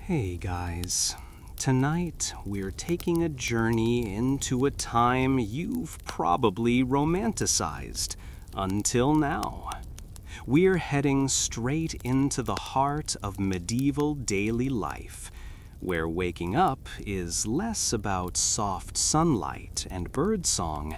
Hey guys, tonight we're taking a journey into a time you've probably romanticized until now. We're heading straight into the heart of medieval daily life, where waking up is less about soft sunlight and birdsong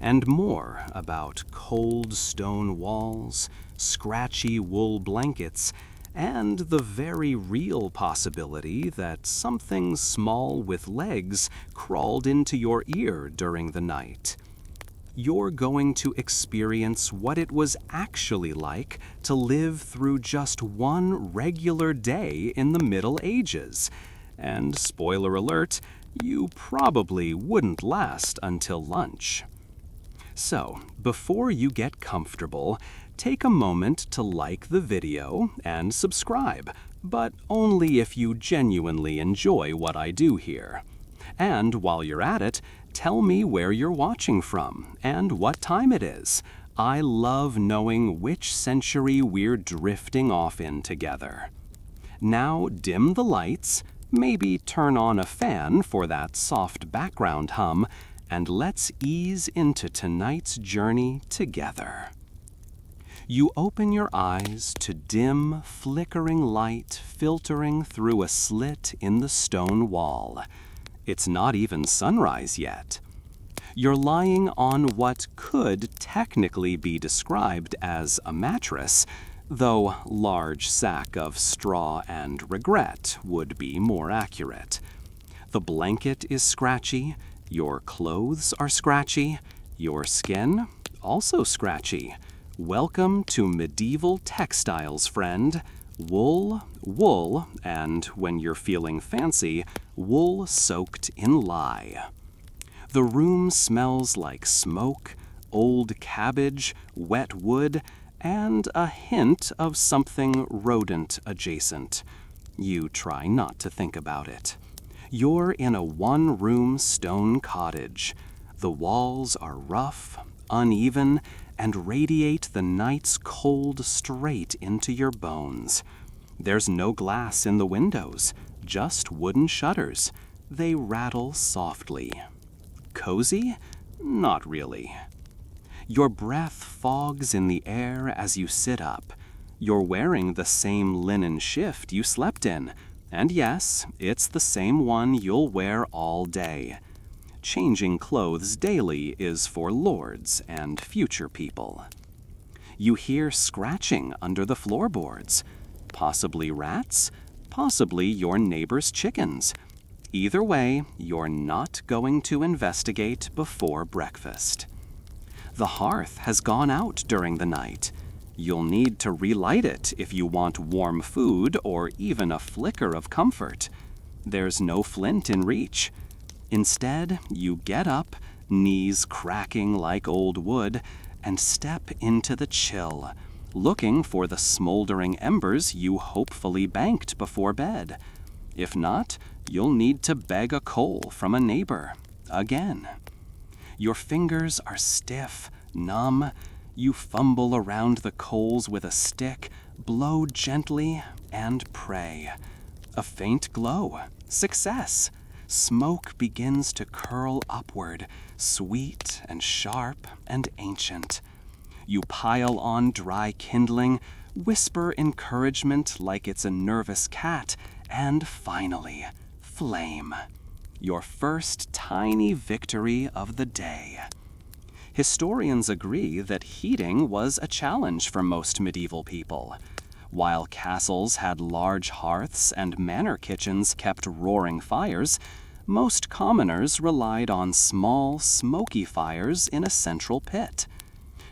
and more about cold stone walls, scratchy wool blankets, and the very real possibility that something small with legs crawled into your ear during the night. You're going to experience what it was actually like to live through just one regular day in the Middle Ages. And spoiler alert, you probably wouldn't last until lunch. So, before you get comfortable, take a moment to like the video and subscribe, but only if you genuinely enjoy what I do here. And while you're at it, tell me where you're watching from and what time it is. I love knowing which century we're drifting off in together. Now dim the lights, maybe turn on a fan for that soft background hum, and let's ease into tonight's journey together. You open your eyes to dim, flickering light filtering through a slit in the stone wall. It's not even sunrise yet. You're lying on what could technically be described as a mattress, though large sack of straw and regret would be more accurate. The blanket is scratchy, your clothes are scratchy, your skin also scratchy. Welcome to medieval textiles, friend. Wool, wool, and when you're feeling fancy, wool soaked in lye. The room smells like smoke, old cabbage, wet wood, and a hint of something rodent adjacent. You try not to think about it. You're in a one-room stone cottage. The walls are rough, uneven, and radiate the night's cold straight into your bones. There's no glass in the windows, just wooden shutters. They rattle softly. Cozy? Not really. Your breath fogs in the air as you sit up. You're wearing the same linen shift you slept in, and yes, it's the same one you'll wear all day. Changing clothes daily is for lords and future people. You hear scratching under the floorboards. Possibly rats, possibly your neighbor's chickens. Either way, you're not going to investigate before breakfast. The hearth has gone out during the night. You'll need to relight it if you want warm food or even a flicker of comfort. There's no flint in reach. Instead, you get up, knees cracking like old wood, and step into the chill, looking for the smoldering embers you hopefully banked before bed. If not, you'll need to beg a coal from a neighbor, again. Your fingers are stiff, numb. You fumble around the coals with a stick, blow gently, and pray. A faint glow. Success! Smoke begins to curl upward, sweet and sharp and ancient. You pile on dry kindling, whisper encouragement like it's a nervous cat, and finally, flame. Your first tiny victory of the day. Historians agree that heating was a challenge for most medieval people. While castles had large hearths and manor kitchens kept roaring fires, most commoners relied on small, smoky fires in a central pit.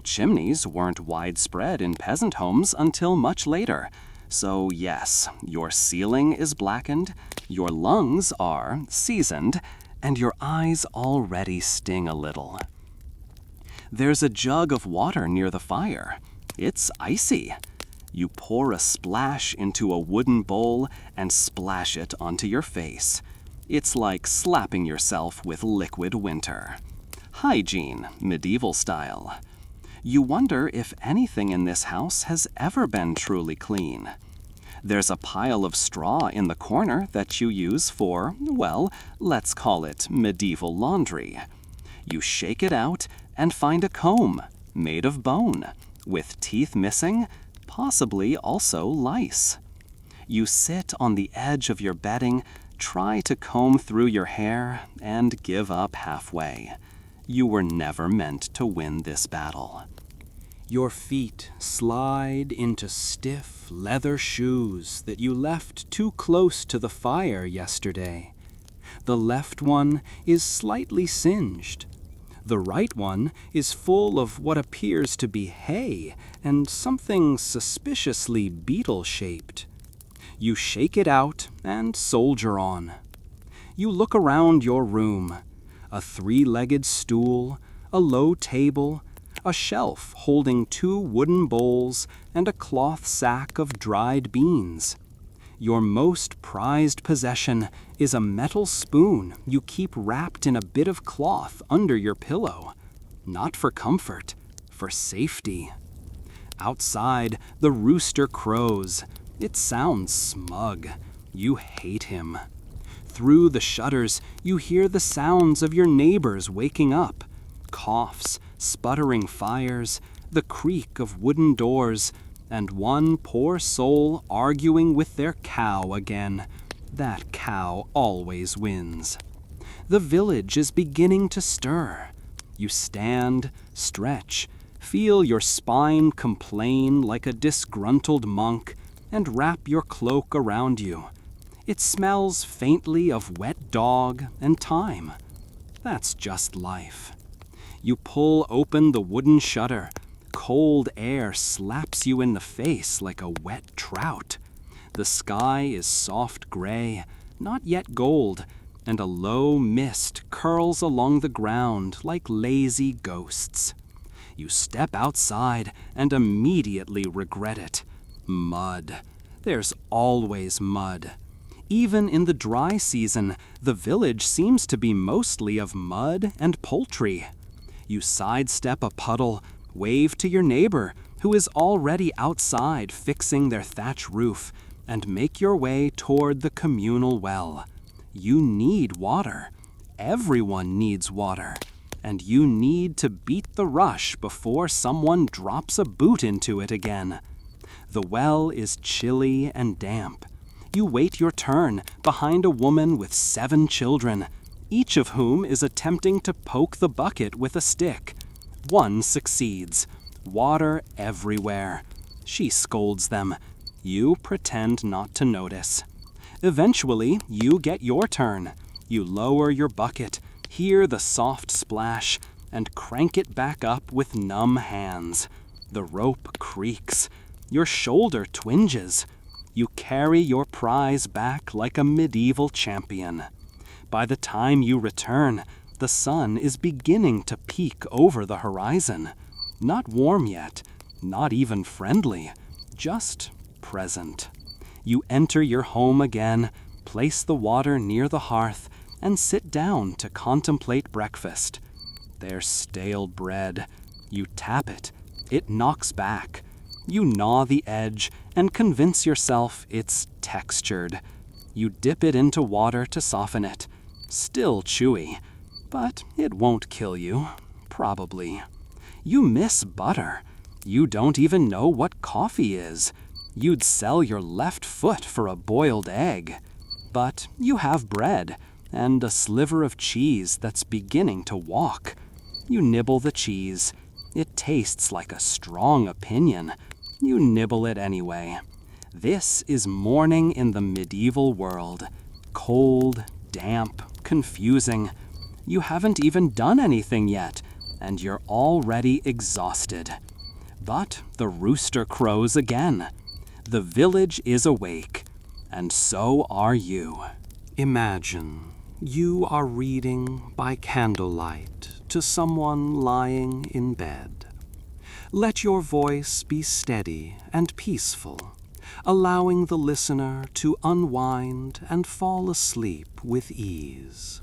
Chimneys weren't widespread in peasant homes until much later. So yes, your ceiling is blackened, your lungs are seasoned, and your eyes already sting a little. There's a jug of water near the fire. It's icy. You pour a splash into a wooden bowl and splash it onto your face. It's like slapping yourself with liquid winter. Hygiene, medieval style. You wonder if anything in this house has ever been truly clean. There's a pile of straw in the corner that you use for, well, let's call it medieval laundry. You shake it out and find a comb made of bone, with teeth missing, possibly also lice. You sit on the edge of your bedding, try to comb through your hair, and give up halfway. You were never meant to win this battle. Your feet slide into stiff leather shoes that you left too close to the fire yesterday. The left one is slightly singed. The right one is full of what appears to be hay and something suspiciously beetle-shaped. You shake it out and soldier on. You look around your room. A three-legged stool, a low table, a shelf holding 2 wooden bowls, and a cloth sack of dried beans. Your most prized possession is a metal spoon you keep wrapped in a bit of cloth under your pillow. Not for comfort, for safety. Outside, the rooster crows. It sounds smug. You hate him. Through the shutters, you hear the sounds of your neighbors waking up. Coughs, sputtering fires, the creak of wooden doors, and one poor soul arguing with their cow again. That cow always wins. The village is beginning to stir. You stand, stretch, feel your spine complain like a disgruntled monk, and wrap your cloak around you. It smells faintly of wet dog and thyme. That's just life. You pull open the wooden shutter. Cold air slaps you in the face like a wet trout. The sky is soft gray, not yet gold, and a low mist curls along the ground like lazy ghosts. You step outside and immediately regret it. Mud. There's always mud. Even in the dry season, the village seems to be mostly of mud and poultry. You sidestep a puddle, wave to your neighbor, who is already outside fixing their thatch roof, and make your way toward the communal well. You need water. Everyone needs water. And you need to beat the rush before someone drops a boot into it again. The well is chilly and damp. You wait your turn behind a woman with 7 children, each of whom is attempting to poke the bucket with a stick. One succeeds. Water everywhere. She scolds them. You pretend not to notice. Eventually, you get your turn. You lower your bucket, hear the soft splash, and crank it back up with numb hands. The rope creaks. Your shoulder twinges. You carry your prize back like a medieval champion. By the time you return, the sun is beginning to peek over the horizon. Not warm yet, not even friendly, just present. You enter your home again, place the water near the hearth, and sit down to contemplate breakfast. There's stale bread. You tap it. It knocks back. You gnaw the edge and convince yourself it's textured. You dip it into water to soften it. Still chewy, but it won't kill you, probably. You miss butter. You don't even know what coffee is. You'd sell your left foot for a boiled egg. But you have bread and a sliver of cheese that's beginning to walk. You nibble the cheese. It tastes like a strong opinion. You nibble it anyway. This is morning in the medieval world. Cold, damp, confusing. You haven't even done anything yet, and you're already exhausted. But the rooster crows again. The village is awake, and so are you. Imagine you are reading by candlelight to someone lying in bed. Let your voice be steady and peaceful, allowing the listener to unwind and fall asleep with ease.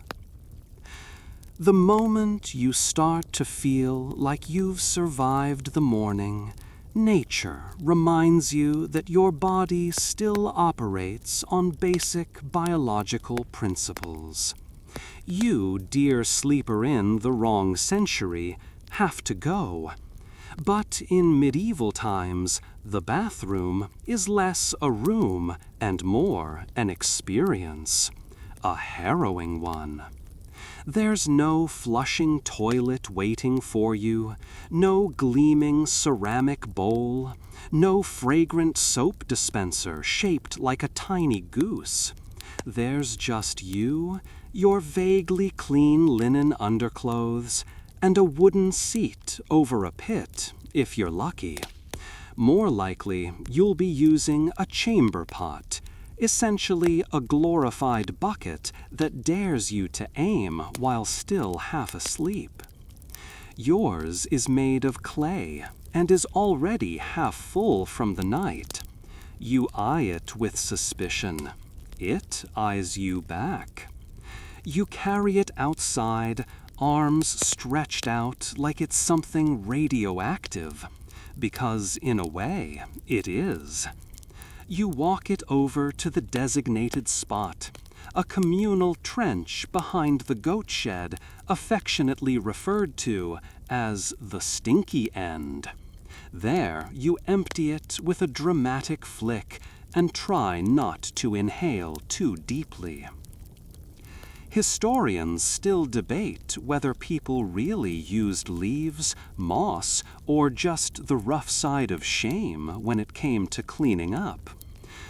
The moment you start to feel like you've survived the morning, Nature reminds you that your body still operates on basic biological principles. You, dear sleeper in the wrong century, have to go. But in medieval times, the bathroom is less a room and more an experience, a harrowing one. There's no flushing toilet waiting for you, no gleaming ceramic bowl, no fragrant soap dispenser shaped like a tiny goose. There's just you, your vaguely clean linen underclothes, and a wooden seat over a pit, if you're lucky. More likely, you'll be using a chamber pot, essentially a glorified bucket that dares you to aim while still half asleep. Yours is made of clay and is already half full from the night. You eye it with suspicion. It eyes you back. You carry it outside, arms stretched out like it's something radioactive, because in a way, it is. You walk it over to the designated spot, a communal trench behind the goat shed, affectionately referred to as the stinky end. There you empty it with a dramatic flick and try not to inhale too deeply. Historians still debate whether people really used leaves, moss, or just the rough side of shame when it came to cleaning up.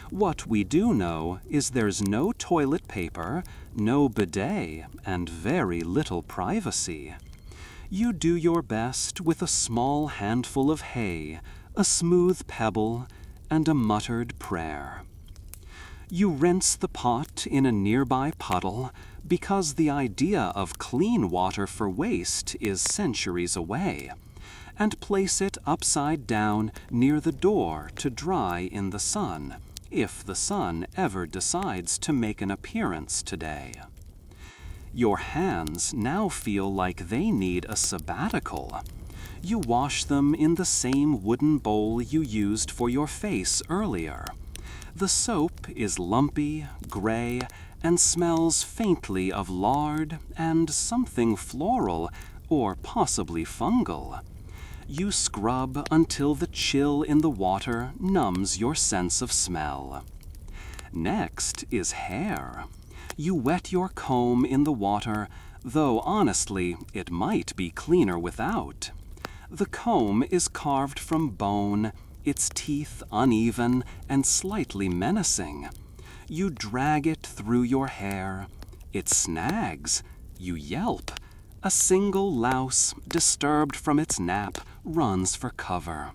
What we do know is there's no toilet paper, no bidet, and very little privacy. You do your best with a small handful of hay, a smooth pebble, and a muttered prayer. You rinse the pot in a nearby puddle because the idea of clean water for waste is centuries away, and place it upside down near the door to dry in the sun, if the sun ever decides to make an appearance today. Your hands now feel like they need a sabbatical. You wash them in the same wooden bowl you used for your face earlier. The soap is lumpy, gray, and smells faintly of lard and something floral, or possibly fungal. You scrub until the chill in the water numbs your sense of smell. Next is hair. You wet your comb in the water, though honestly, it might be cleaner without. The comb is carved from bone, its teeth uneven and slightly menacing. You drag it through your hair. It snags. You yelp. A single louse, disturbed from its nap, runs for cover.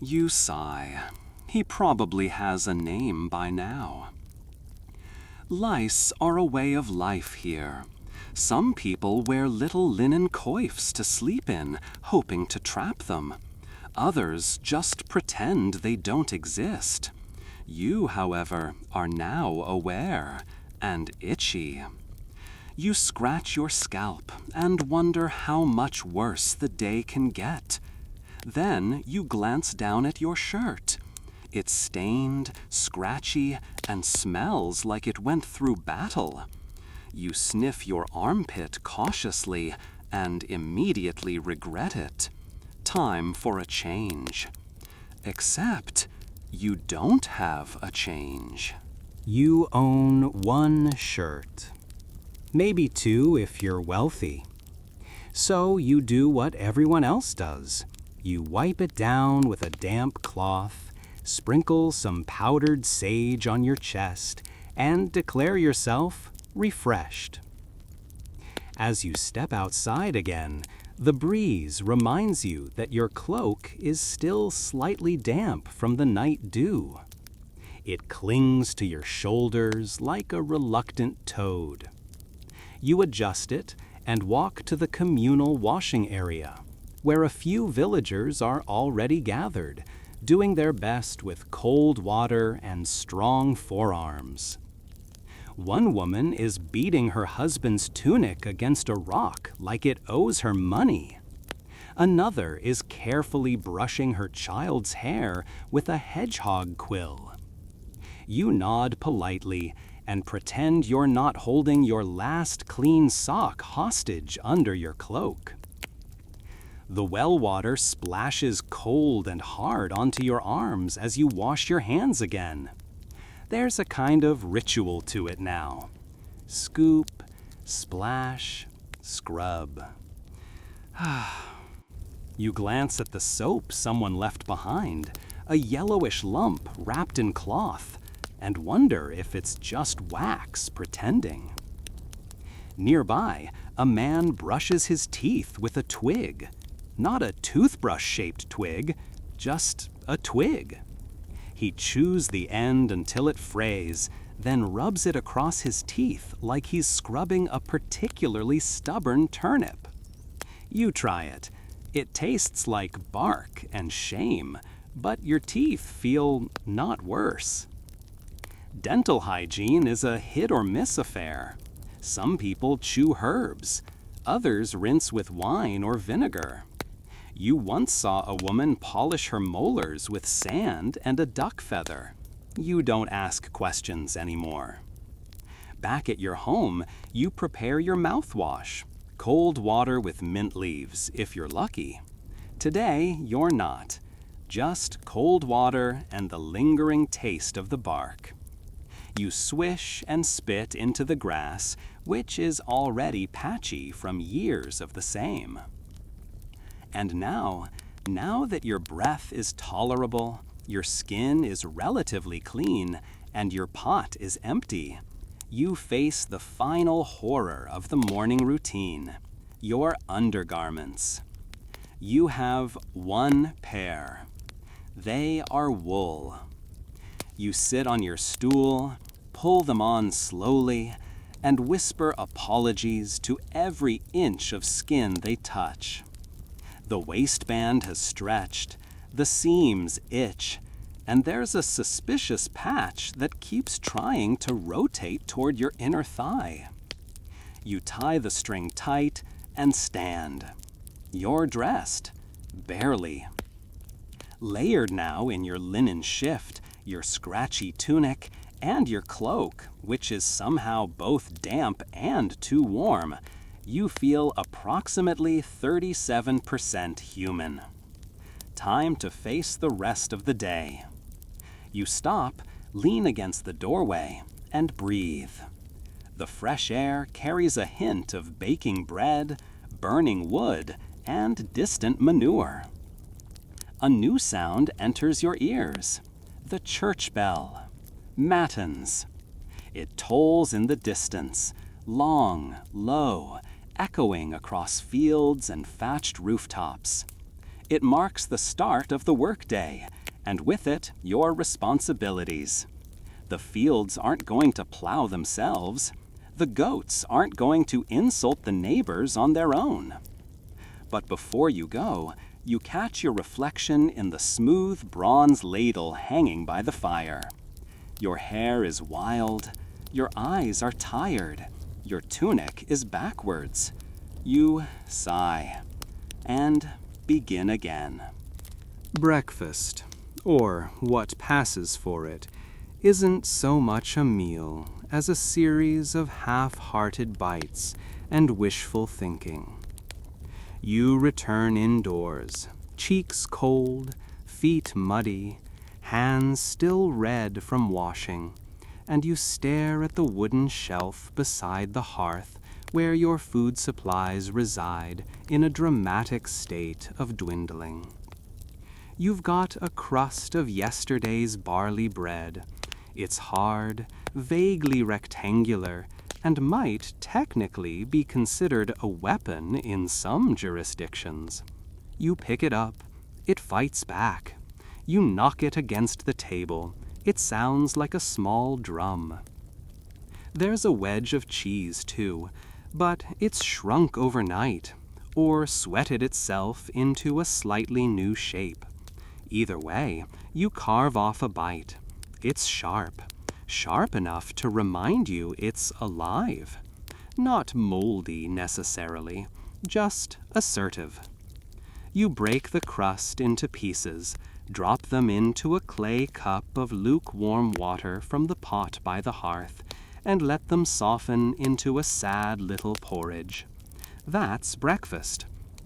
You sigh. He probably has a name by now. Lice are a way of life here. Some people wear little linen coifs to sleep in, hoping to trap them. Others just pretend they don't exist. You, however, are now aware and itchy. You scratch your scalp and wonder how much worse the day can get. Then you glance down at your shirt. It's stained, scratchy, and smells like it went through battle. You sniff your armpit cautiously and immediately regret it. Time for a change. Except you don't have a change. You own one shirt. Maybe two if you're wealthy. So you do what everyone else does. You wipe it down with a damp cloth, sprinkle some powdered sage on your chest, and declare yourself refreshed. As you step outside again, the breeze reminds you that your cloak is still slightly damp from the night dew. It clings to your shoulders like a reluctant toad. You adjust it and walk to the communal washing area, where a few villagers are already gathered, doing their best with cold water and strong forearms. One woman is beating her husband's tunic against a rock like it owes her money. Another is carefully brushing her child's hair with a hedgehog quill. You nod politely and pretend you're not holding your last clean sock hostage under your cloak. The well water splashes cold and hard onto your arms as you wash your hands again. There's a kind of ritual to it now. Scoop, splash, scrub. You glance at the soap someone left behind, a yellowish lump wrapped in cloth, and wonder if it's just wax pretending. Nearby, a man brushes his teeth with a twig. Not a toothbrush-shaped twig, just a twig. He chews the end until it frays, then rubs it across his teeth like he's scrubbing a particularly stubborn turnip. You try it. It tastes like bark and shame, but your teeth feel not worse. Dental hygiene is a hit-or-miss affair. Some people chew herbs. Others rinse with wine or vinegar. You once saw a woman polish her molars with sand and a duck feather. You don't ask questions anymore. Back at your home, you prepare your mouthwash. Cold water with mint leaves, if you're lucky. Today, you're not. Just cold water and the lingering taste of the bark. You swish and spit into the grass, which is already patchy from years of the same. And now that your breath is tolerable, your skin is relatively clean, and your pot is empty, you face the final horror of the morning routine, your undergarments. You have one pair. They are wool. You sit on your stool, pull them on slowly, and whisper apologies to every inch of skin they touch. The waistband has stretched, the seams itch, and there's a suspicious patch that keeps trying to rotate toward your inner thigh. You tie the string tight and stand. You're dressed, barely. Layered now in your linen shift, your scratchy tunic, and your cloak, which is somehow both damp and too warm, you feel approximately 37% human. Time to face the rest of the day. You stop, lean against the doorway, and breathe. The fresh air carries a hint of baking bread, burning wood, and distant manure. A new sound enters your ears. The church bell. Matins. It tolls in the distance, long, low, echoing across fields and thatched rooftops. It marks the start of the workday, and with it, your responsibilities. The fields aren't going to plow themselves. The goats aren't going to insult the neighbors on their own. But before you go, you catch your reflection in the smooth bronze ladle hanging by the fire. Your hair is wild, your eyes are tired, your tunic is backwards. You sigh and begin again. Breakfast, or what passes for it, isn't so much a meal as a series of half-hearted bites and wishful thinking. You return indoors, cheeks cold, feet muddy, hands still red from washing, and you stare at the wooden shelf beside the hearth where your food supplies reside in a dramatic state of dwindling. You've got a crust of yesterday's barley bread. It's hard, vaguely rectangular, and might technically be considered a weapon in some jurisdictions. You pick it up, it fights back. You knock it against the table. It sounds like a small drum. There's a wedge of cheese, too, but it's shrunk overnight, or sweated itself into a slightly new shape. Either way, you carve off a bite. It's sharp enough to remind you it's alive. Not moldy necessarily, just assertive. You break the crust into pieces, drop them into a clay cup of lukewarm water from the pot by the hearth, and let them soften into a sad little porridge. That's breakfast.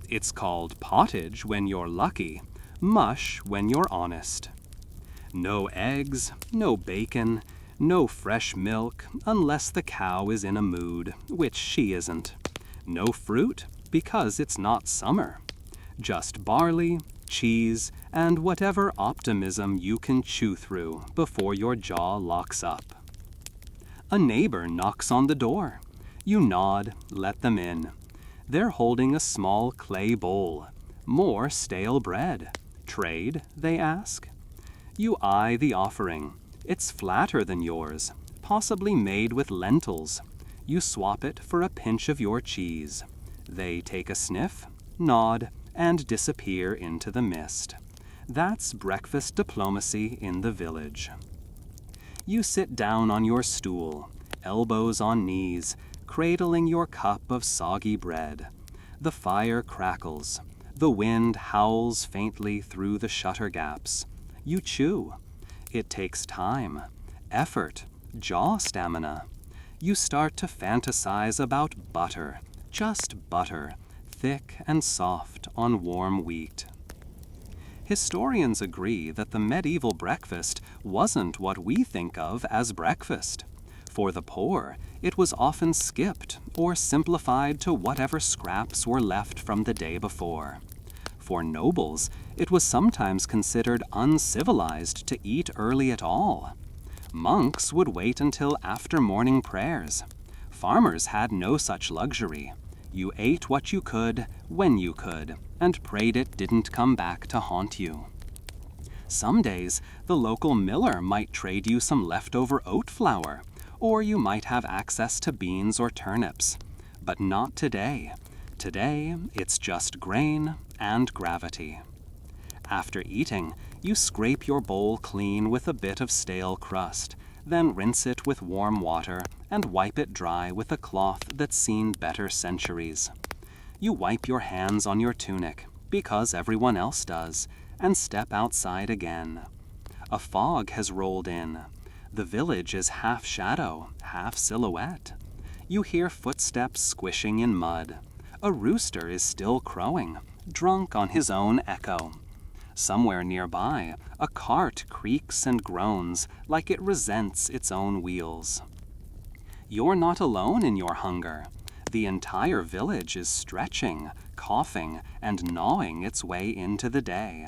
It's called pottage when you're lucky, mush when you're honest. No eggs, no bacon, no fresh milk unless the cow is in a mood, which she isn't. No fruit because it's not summer. Just barley, cheese, and whatever optimism you can chew through before your jaw locks up. A neighbor knocks on the door. You nod, let them in. They're holding a small clay bowl. More stale bread. Trade, they ask. You eye the offering. It's flatter than yours, possibly made with lentils. You swap it for a pinch of your cheese. They take a sniff, nod, and disappear into the mist. That's breakfast diplomacy in the village. You sit down on your stool, elbows on knees, cradling your cup of soggy bread. The fire crackles. The wind howls faintly through the shutter gaps. You chew. It takes time, effort, jaw stamina. You start to fantasize about butter, just butter, thick and soft on warm wheat. Historians agree that the medieval breakfast wasn't what we think of as breakfast. For the poor, it was often skipped or simplified to whatever scraps were left from the day before. For nobles, it was sometimes considered uncivilized to eat early at all. Monks would wait until after morning prayers. Farmers had no such luxury. You ate what you could, when you could, and prayed it didn't come back to haunt you. Some days, the local miller might trade you some leftover oat flour, or you might have access to beans or turnips. But not today. Today, it's just grain and gravity. After eating, you scrape your bowl clean with a bit of stale crust, then rinse it with warm water and wipe it dry with a cloth that's seen better centuries. You wipe your hands on your tunic, because everyone else does, and step outside again. A fog has rolled in. The village is half shadow, half silhouette. You hear footsteps squishing in mud. A rooster is still crowing, drunk on his own echo. Somewhere nearby, a cart creaks and groans like it resents its own wheels. You're not alone in your hunger. The entire village is stretching, coughing, and gnawing its way into the day.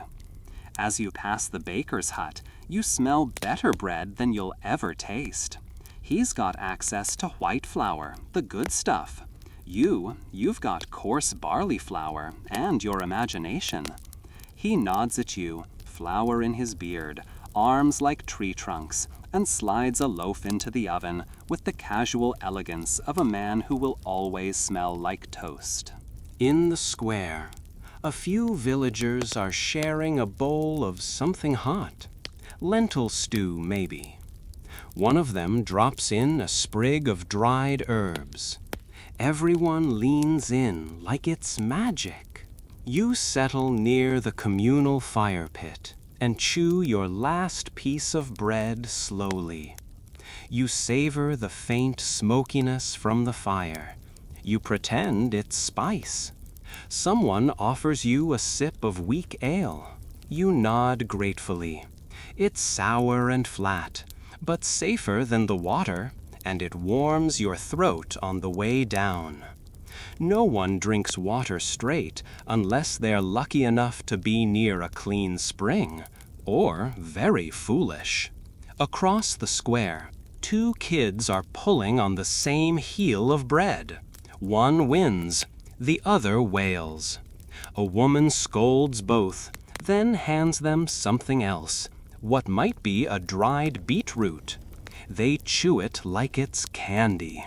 As you pass the baker's hut, you smell better bread than you'll ever taste. He's got access to white flour, the good stuff. You've got coarse barley flour and your imagination. He nods at you, flour in his beard, arms like tree trunks, and slides a loaf into the oven with the casual elegance of a man who will always smell like toast. In the square, a few villagers are sharing a bowl of something hot. Lentil stew, maybe. One of them drops in a sprig of dried herbs. Everyone leans in like it's magic. You settle near the communal fire pit and chew your last piece of bread slowly. You savor the faint smokiness from the fire. You pretend it's spice. Someone offers you a sip of weak ale. You nod gratefully. It's sour and flat, but safer than the water, and it warms your throat on the way down. No one drinks water straight unless they're lucky enough to be near a clean spring, or very foolish. Across the square, two kids are pulling on the same heel of bread. One wins, the other wails. A woman scolds both, then hands them something else, what might be a dried beetroot. They chew it like it's candy.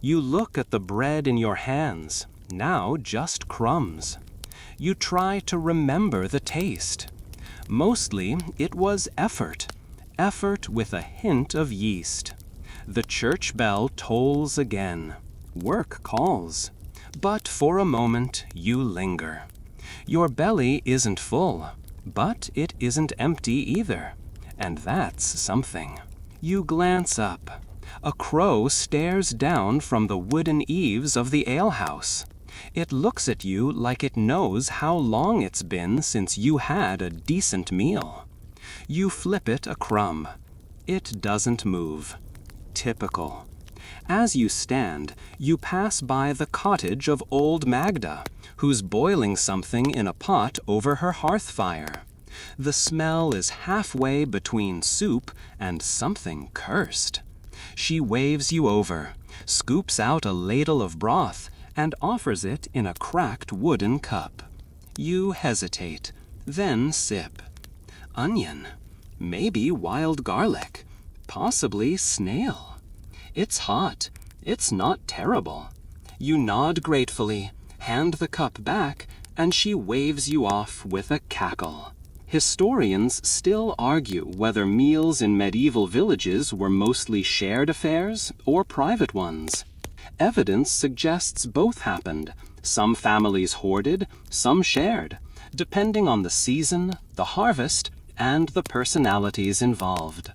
You look at the bread in your hands, now just crumbs. You try to remember the taste. Mostly it was effort with a hint of yeast. The church bell tolls again. Work calls. But for a moment you linger. Your belly isn't full, but it isn't empty either, and that's something. You glance up. A crow stares down from the wooden eaves of the alehouse. It looks at you like it knows how long it's been since you had a decent meal. You flip it a crumb. It doesn't move. Typical. As you stand, you pass by the cottage of old Magda, who's boiling something in a pot over her hearth fire. The smell is halfway between soup and something cursed. She waves you over, scoops out a ladle of broth, and offers it in a cracked wooden cup. You hesitate, then sip. Onion, maybe wild garlic, possibly snail. It's hot. It's not terrible. You nod gratefully, hand the cup back, and she waves you off with a cackle. Historians still argue whether meals in medieval villages were mostly shared affairs or private ones. Evidence suggests both happened. Some families hoarded, some shared, depending on the season, the harvest, and the personalities involved.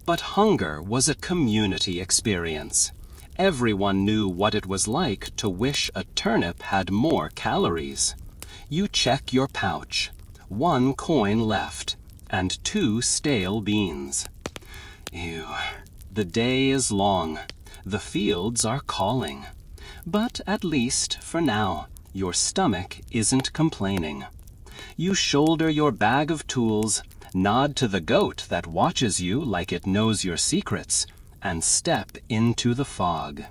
But hunger was a community experience. Everyone knew what it was like to wish a turnip had more calories. You check your pouch. 1 coin left, and 2 stale beans. Ew. The day is long. The fields are calling. But at least, for now, your stomach isn't complaining. You shoulder your bag of tools, nod to the goat that watches you like it knows your secrets, and step into the fog.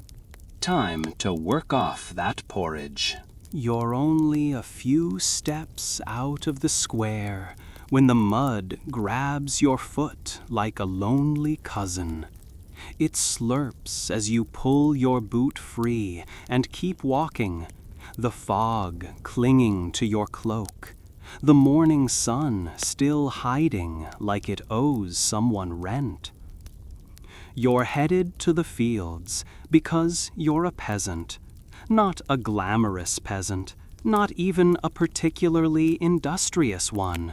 Time to work off that porridge. You're only a few steps out of the square when the mud grabs your foot like a lonely cousin. It slurps as you pull your boot free and keep walking, the fog clinging to your cloak, the morning sun still hiding like it owes someone rent. You're headed to the fields because you're a peasant. Not a glamorous peasant, not even a particularly industrious one,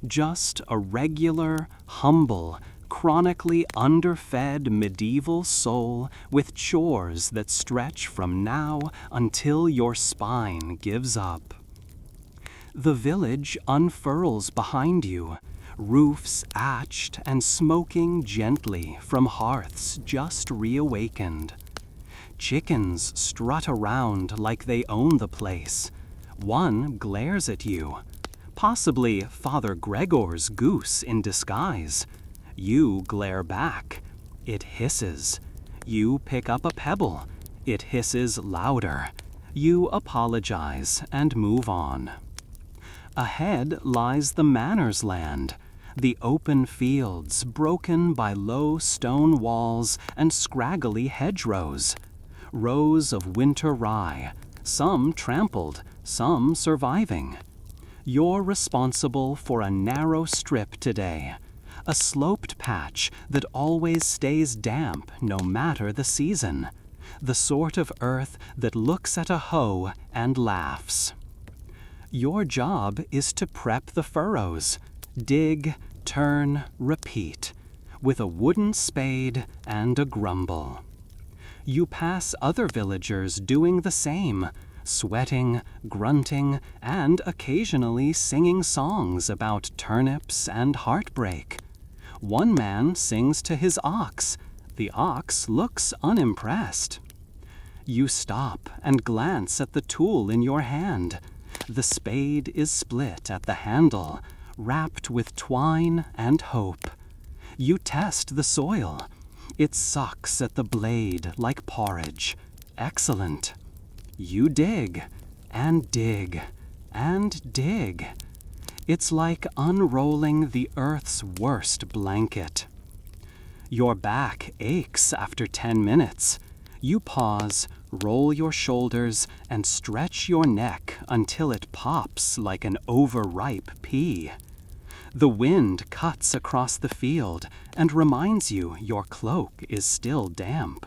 just a regular, humble, chronically underfed medieval soul with chores that stretch from now until your spine gives up. The village unfurls behind you, roofs atched and smoking gently from hearths just reawakened. Chickens strut around like they own the place. One glares at you, possibly Father Gregor's goose in disguise. You glare back. It hisses. You pick up a pebble. It hisses louder. You apologize and move on. Ahead lies the manor's land, the open fields broken by low stone walls and scraggly hedgerows. Rows of winter rye, some trampled, some surviving. You're responsible for a narrow strip today, a sloped patch that always stays damp no matter the season, the sort of earth that looks at a hoe and laughs. Your job is to prep the furrows, dig, turn, repeat, with a wooden spade and a grumble. You pass other villagers doing the same, sweating, grunting, and occasionally singing songs about turnips and heartbreak. One man sings to his ox. The ox looks unimpressed. You stop and glance at the tool in your hand. The spade is split at the handle, wrapped with twine and hope. You test the soil. It sucks at the blade like porridge. Excellent. You dig, and dig, and dig. It's like unrolling the earth's worst blanket. Your back aches after 10 minutes. You pause, roll your shoulders, and stretch your neck until it pops like an overripe pea. The wind cuts across the field and reminds you your cloak is still damp.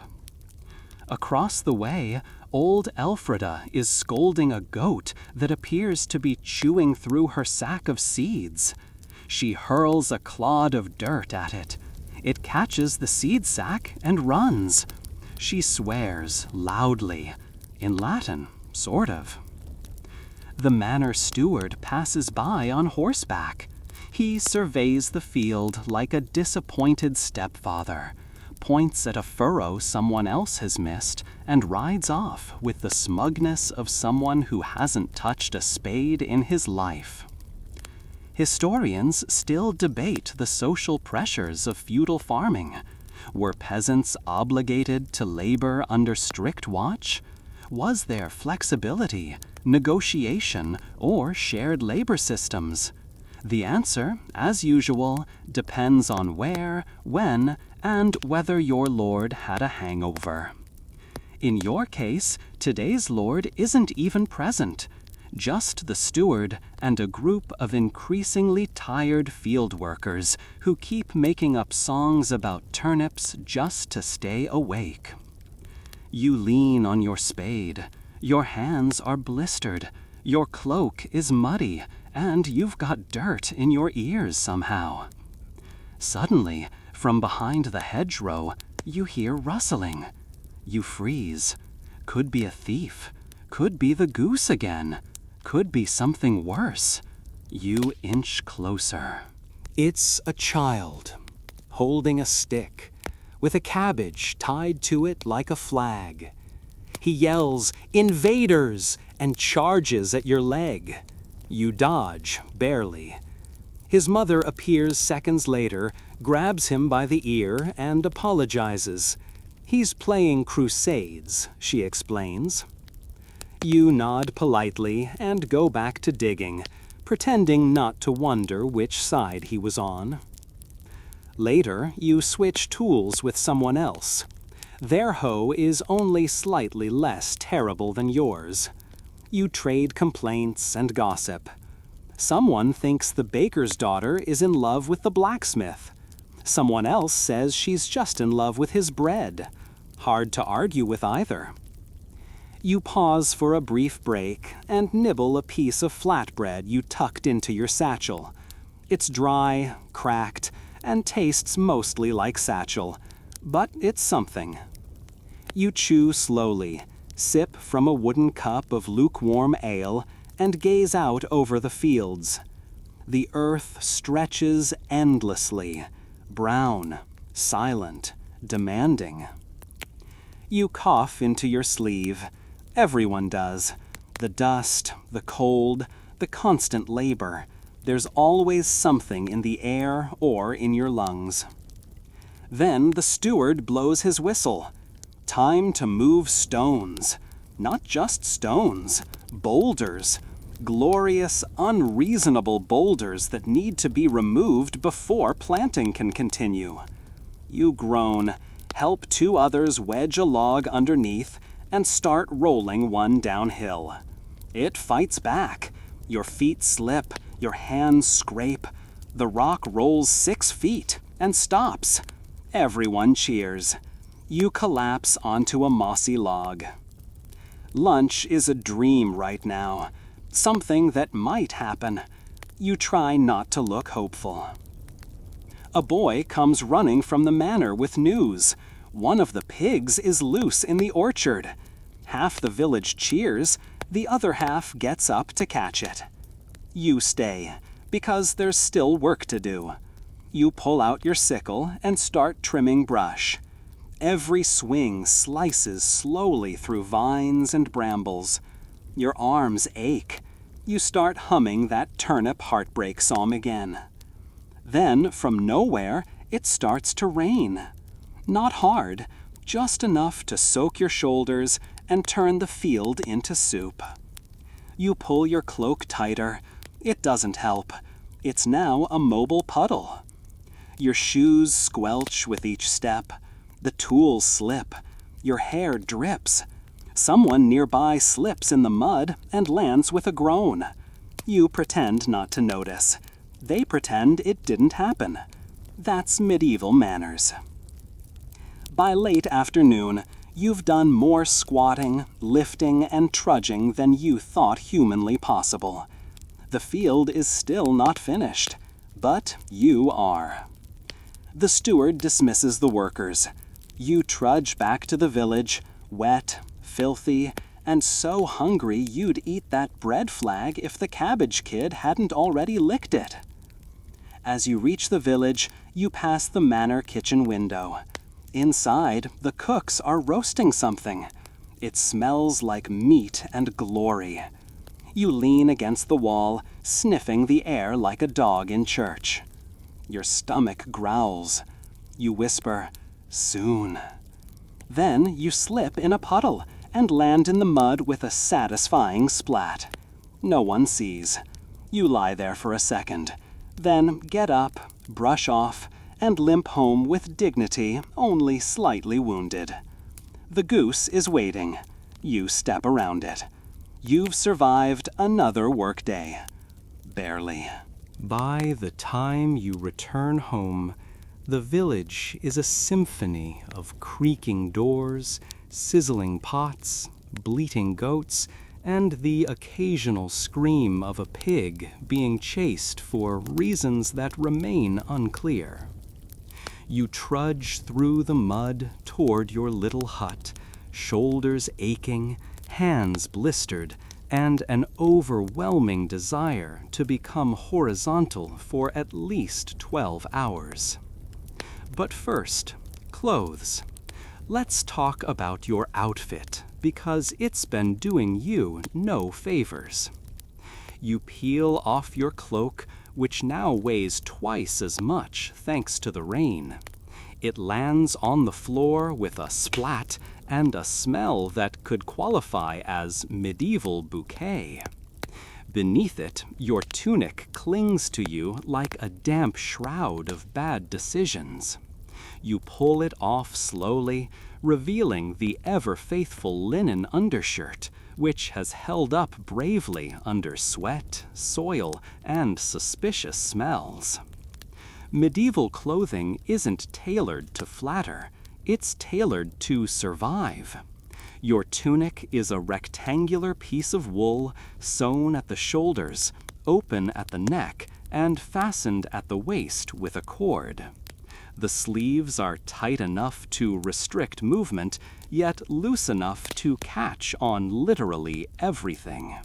Across the way, old Elfrida is scolding a goat that appears to be chewing through her sack of seeds. She hurls a clod of dirt at it. It catches the seed sack and runs. She swears loudly. In Latin, sort of. The manor steward passes by on horseback. He surveys the field like a disappointed stepfather, points at a furrow someone else has missed, and rides off with the smugness of someone who hasn't touched a spade in his life. Historians still debate the social pressures of feudal farming. Were peasants obligated to labor under strict watch? Was there flexibility, negotiation, or shared labor systems? The answer, as usual, depends on where, when, and whether your lord had a hangover. In your case, today's lord isn't even present. Just the steward and a group of increasingly tired field workers who keep making up songs about turnips just to stay awake. You lean on your spade. Your hands are blistered. Your cloak is muddy, and you've got dirt in your ears somehow. Suddenly, from behind the hedgerow, you hear rustling. You freeze. Could be a thief. Could be the goose again. Could be something worse. You inch closer. It's a child, holding a stick, with a cabbage tied to it like a flag. He yells, "Invaders!" and charges at your leg. You dodge, barely. His mother appears seconds later, grabs him by the ear, and apologizes. He's playing crusades, she explains. You nod politely and go back to digging, pretending not to wonder which side he was on. Later, you switch tools with someone else. Their hoe is only slightly less terrible than yours. You trade complaints and gossip. Someone thinks the baker's daughter is in love with the blacksmith. Someone else says she's just in love with his bread. Hard to argue with either. You pause for a brief break and nibble a piece of flatbread you tucked into your satchel. It's dry, cracked, and tastes mostly like satchel, but it's something. You chew slowly, sip from a wooden cup of lukewarm ale, and gaze out over the fields. The earth stretches endlessly, brown, silent, demanding. You cough into your sleeve. Everyone does. The dust, the cold, the constant labor. There's always something in the air or in your lungs. Then the steward blows his whistle. Time to move stones. Not just stones, boulders. Glorious, unreasonable boulders that need to be removed before planting can continue. You groan, help two others wedge a log underneath, and start rolling one downhill. It fights back. Your feet slip, your hands scrape. The rock rolls 6 feet and stops. Everyone cheers. You collapse onto a mossy log. Lunch is a dream right now, something that might happen. You try not to look hopeful. A boy comes running from the manor with news. One of the pigs is loose in the orchard. Half the village cheers, the other half gets up to catch it. You stay, because there's still work to do. You pull out your sickle and start trimming brush. Every swing slices slowly through vines and brambles. Your arms ache. You start humming that turnip heartbreak song again. Then, from nowhere, it starts to rain. Not hard, just enough to soak your shoulders and turn the field into soup. You pull your cloak tighter. It doesn't help. It's now a mobile puddle. Your shoes squelch with each step. The tools slip. Your hair drips. Someone nearby slips in the mud and lands with a groan. You pretend not to notice. They pretend it didn't happen. That's medieval manners. By late afternoon, You've done more squatting, lifting, and trudging than you thought humanly possible. The field is still not finished, but you are. The steward dismisses the workers. You trudge back to the village, wet, filthy, and so hungry you'd eat that bread flag if the cabbage kid hadn't already licked it. As you reach the village, you pass the manor kitchen window. Inside, the cooks are roasting something. It smells like meat and glory. You lean against the wall, sniffing the air like a dog in church. Your stomach growls. You whisper, "Soon." Then you slip in a puddle and land in the mud with a satisfying splat. No one sees. You lie there for a second, then get up, brush off, and limp home with dignity, only slightly wounded. The goose is waiting. You step around it. You've survived another workday. Barely. By the time you return home, the village is a symphony of creaking doors, sizzling pots, bleating goats, and the occasional scream of a pig being chased for reasons that remain unclear. You trudge through the mud toward your little hut, shoulders aching, hands blistered, and an overwhelming desire to become horizontal for at least 12 hours. But first, clothes. Let's talk about your outfit, because it's been doing you no favors. You peel off your cloak, which now weighs twice as much thanks to the rain. It lands on the floor with a splat and a smell that could qualify as medieval bouquet. Beneath it, your tunic clings to you like a damp shroud of bad decisions. You pull it off slowly, revealing the ever-faithful linen undershirt, which has held up bravely under sweat, soil, and suspicious smells. Medieval clothing isn't tailored to flatter, it's tailored to survive. Your tunic is a rectangular piece of wool sewn at the shoulders, open at the neck, and fastened at the waist with a cord. The sleeves are tight enough to restrict movement, yet loose enough to catch on literally everything.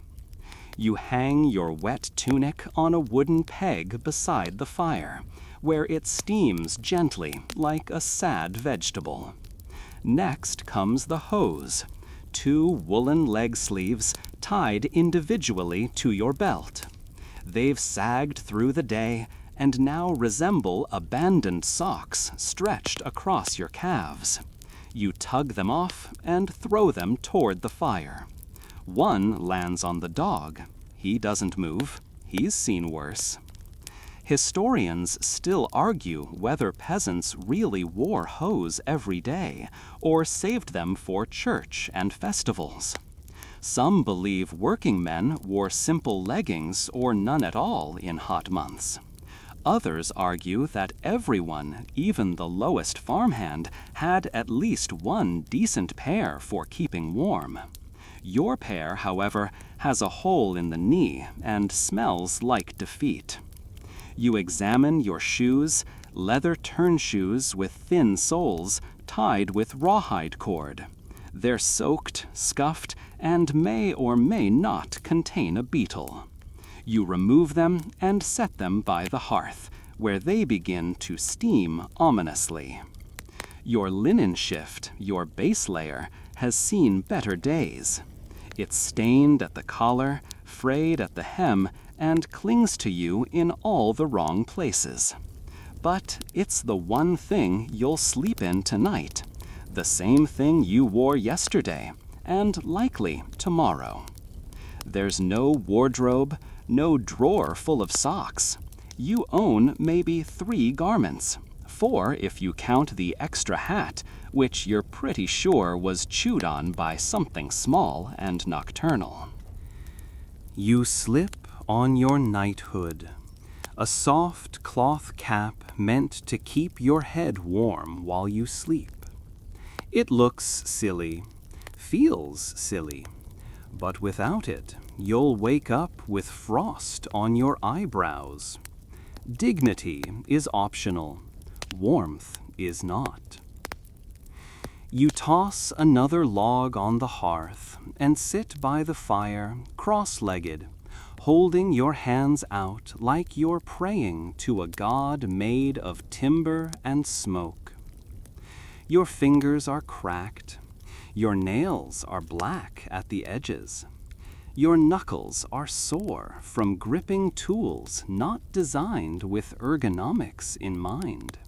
You hang your wet tunic on a wooden peg beside the fire, where it steams gently like a sad vegetable. Next comes the hose, 2 woolen leg sleeves tied individually to your belt. They've sagged through the day and now resemble abandoned socks stretched across your calves. You tug them off and throw them toward the fire. One lands on the dog. He doesn't move. He's seen worse. Historians still argue whether peasants really wore hose every day or saved them for church and festivals. Some believe working men wore simple leggings or none at all in hot months. Others argue that everyone, even the lowest farmhand, had at least one decent pair for keeping warm. Your pair, however, has a hole in the knee and smells like defeat. You examine your shoes, leather turn shoes with thin soles tied with rawhide cord. They're soaked, scuffed, and may or may not contain a beetle. You remove them and set them by the hearth, where they begin to steam ominously. Your linen shift, your base layer, has seen better days. It's stained at the collar, frayed at the hem, and clings to you in all the wrong places. But it's the one thing you'll sleep in tonight, the same thing you wore yesterday, and likely tomorrow. There's no wardrobe, no drawer full of socks. You own maybe 3 garments, 4 if you count the extra hat, which you're pretty sure was chewed on by something small and nocturnal. You slip on your knighthood, a soft cloth cap meant to keep your head warm while you sleep. It looks silly, feels silly, but without it, you'll wake up with frost on your eyebrows. Dignity is optional, warmth is not. You toss another log on the hearth and sit by the fire, cross-legged, holding your hands out like you're praying to a god made of timber and smoke. Your fingers are cracked. Your nails are black at the edges. Your knuckles are sore from gripping tools not designed with ergonomics in mind.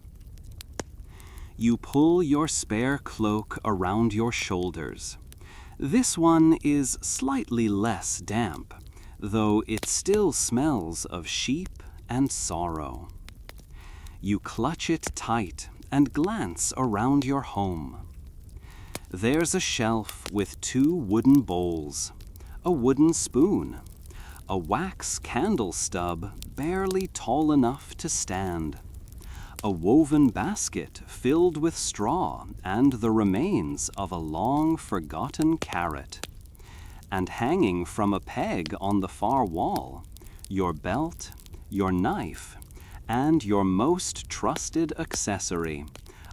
You pull your spare cloak around your shoulders. This one is slightly less damp, though it still smells of sheep and sorrow. You clutch it tight and glance around your home. There's a shelf with 2 wooden bowls, a wooden spoon, a wax candle stub barely tall enough to stand, a woven basket filled with straw and the remains of a long forgotten carrot, and hanging from a peg on the far wall, your belt, your knife, and your most trusted accessory,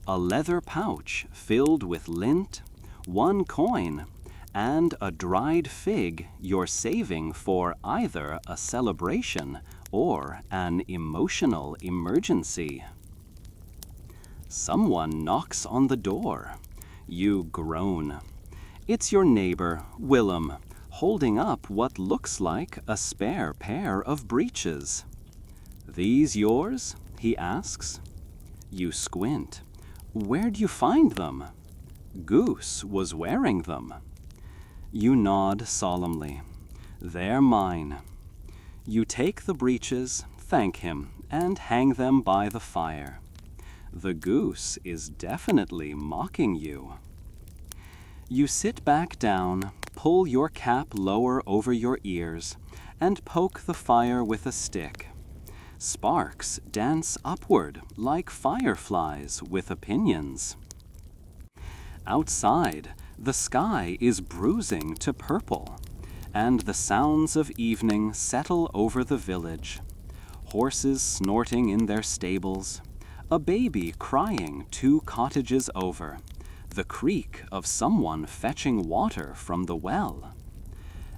a leather pouch filled with lint, 1 coin, and a dried fig you're saving for either a celebration or an emotional emergency. Someone knocks on the door. You groan. It's your neighbor, Willem, holding up what looks like a spare pair of breeches. "These yours?" he asks. You squint. "Where'd you find them?" "Goose was wearing them." You nod solemnly. "They're mine." You take the breeches, thank him, and hang them by the fire. The goose is definitely mocking you. You sit back down, pull your cap lower over your ears, and poke the fire with a stick. Sparks dance upward like fireflies with opinions. Outside, the sky is bruising to purple, and the sounds of evening settle over the village. Horses snorting in their stables, a baby crying 2 cottages over, the creak of someone fetching water from the well,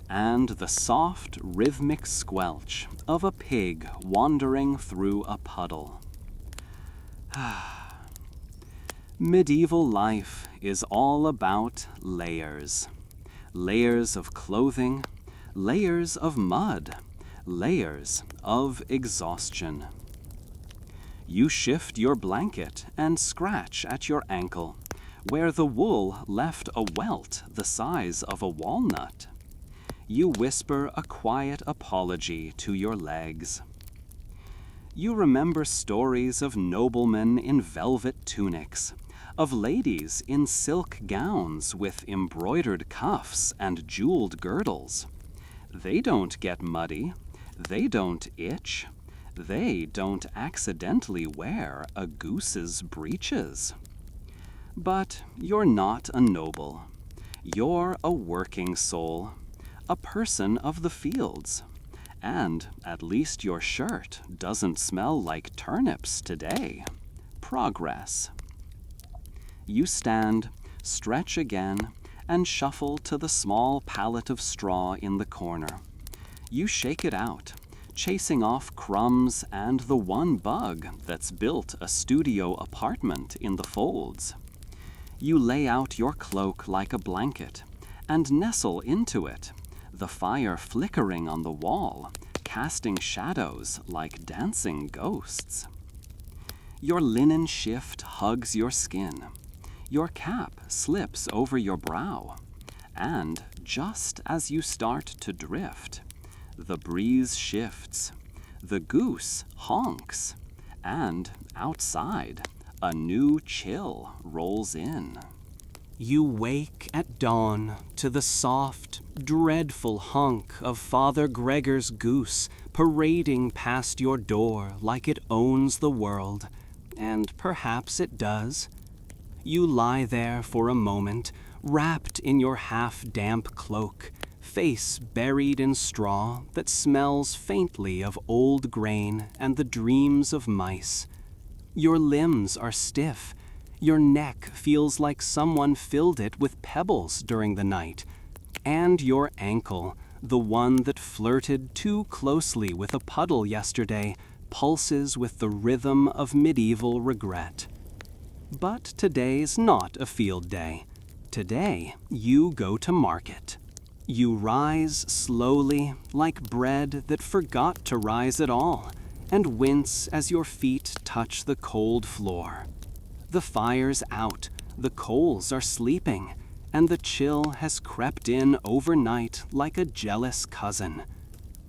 and the soft, rhythmic squelch of a pig wandering through a puddle. Medieval life is all about layers. Layers of clothing, layers of mud, layers of exhaustion. You shift your blanket and scratch at your ankle, where the wool left a welt the size of a walnut. You whisper a quiet apology to your legs. You remember stories of noblemen in velvet tunics, of ladies in silk gowns with embroidered cuffs and jeweled girdles. They don't get muddy. They don't itch. They don't accidentally wear a goose's breeches. But you're not a noble. You're a working soul, a person of the fields. And at least your shirt doesn't smell like turnips today. Progress. You stand, stretch again, and shuffle to the small pallet of straw in the corner. You shake it out, chasing off crumbs and the 1 bug that's built a studio apartment in the folds. You lay out your cloak like a blanket and nestle into it, the fire flickering on the wall, casting shadows like dancing ghosts. Your linen shift hugs your skin. Your cap slips over your brow, and just as you start to drift, the breeze shifts, the goose honks, and outside, a new chill rolls in. You wake at dawn to the soft, dreadful honk of Father Gregor's goose parading past your door like it owns the world, and perhaps it does. You lie there for a moment, wrapped in your half-damp cloak, face buried in straw that smells faintly of old grain and the dreams of mice. Your limbs are stiff. Your neck feels like someone filled it with pebbles during the night. And your ankle, the one that flirted too closely with a puddle yesterday, pulses with the rhythm of medieval regret. But today's not a field day. Today, you go to market. You rise slowly, like bread that forgot to rise at all, and wince as your feet touch the cold floor. The fire's out, the coals are sleeping, and the chill has crept in overnight like a jealous cousin.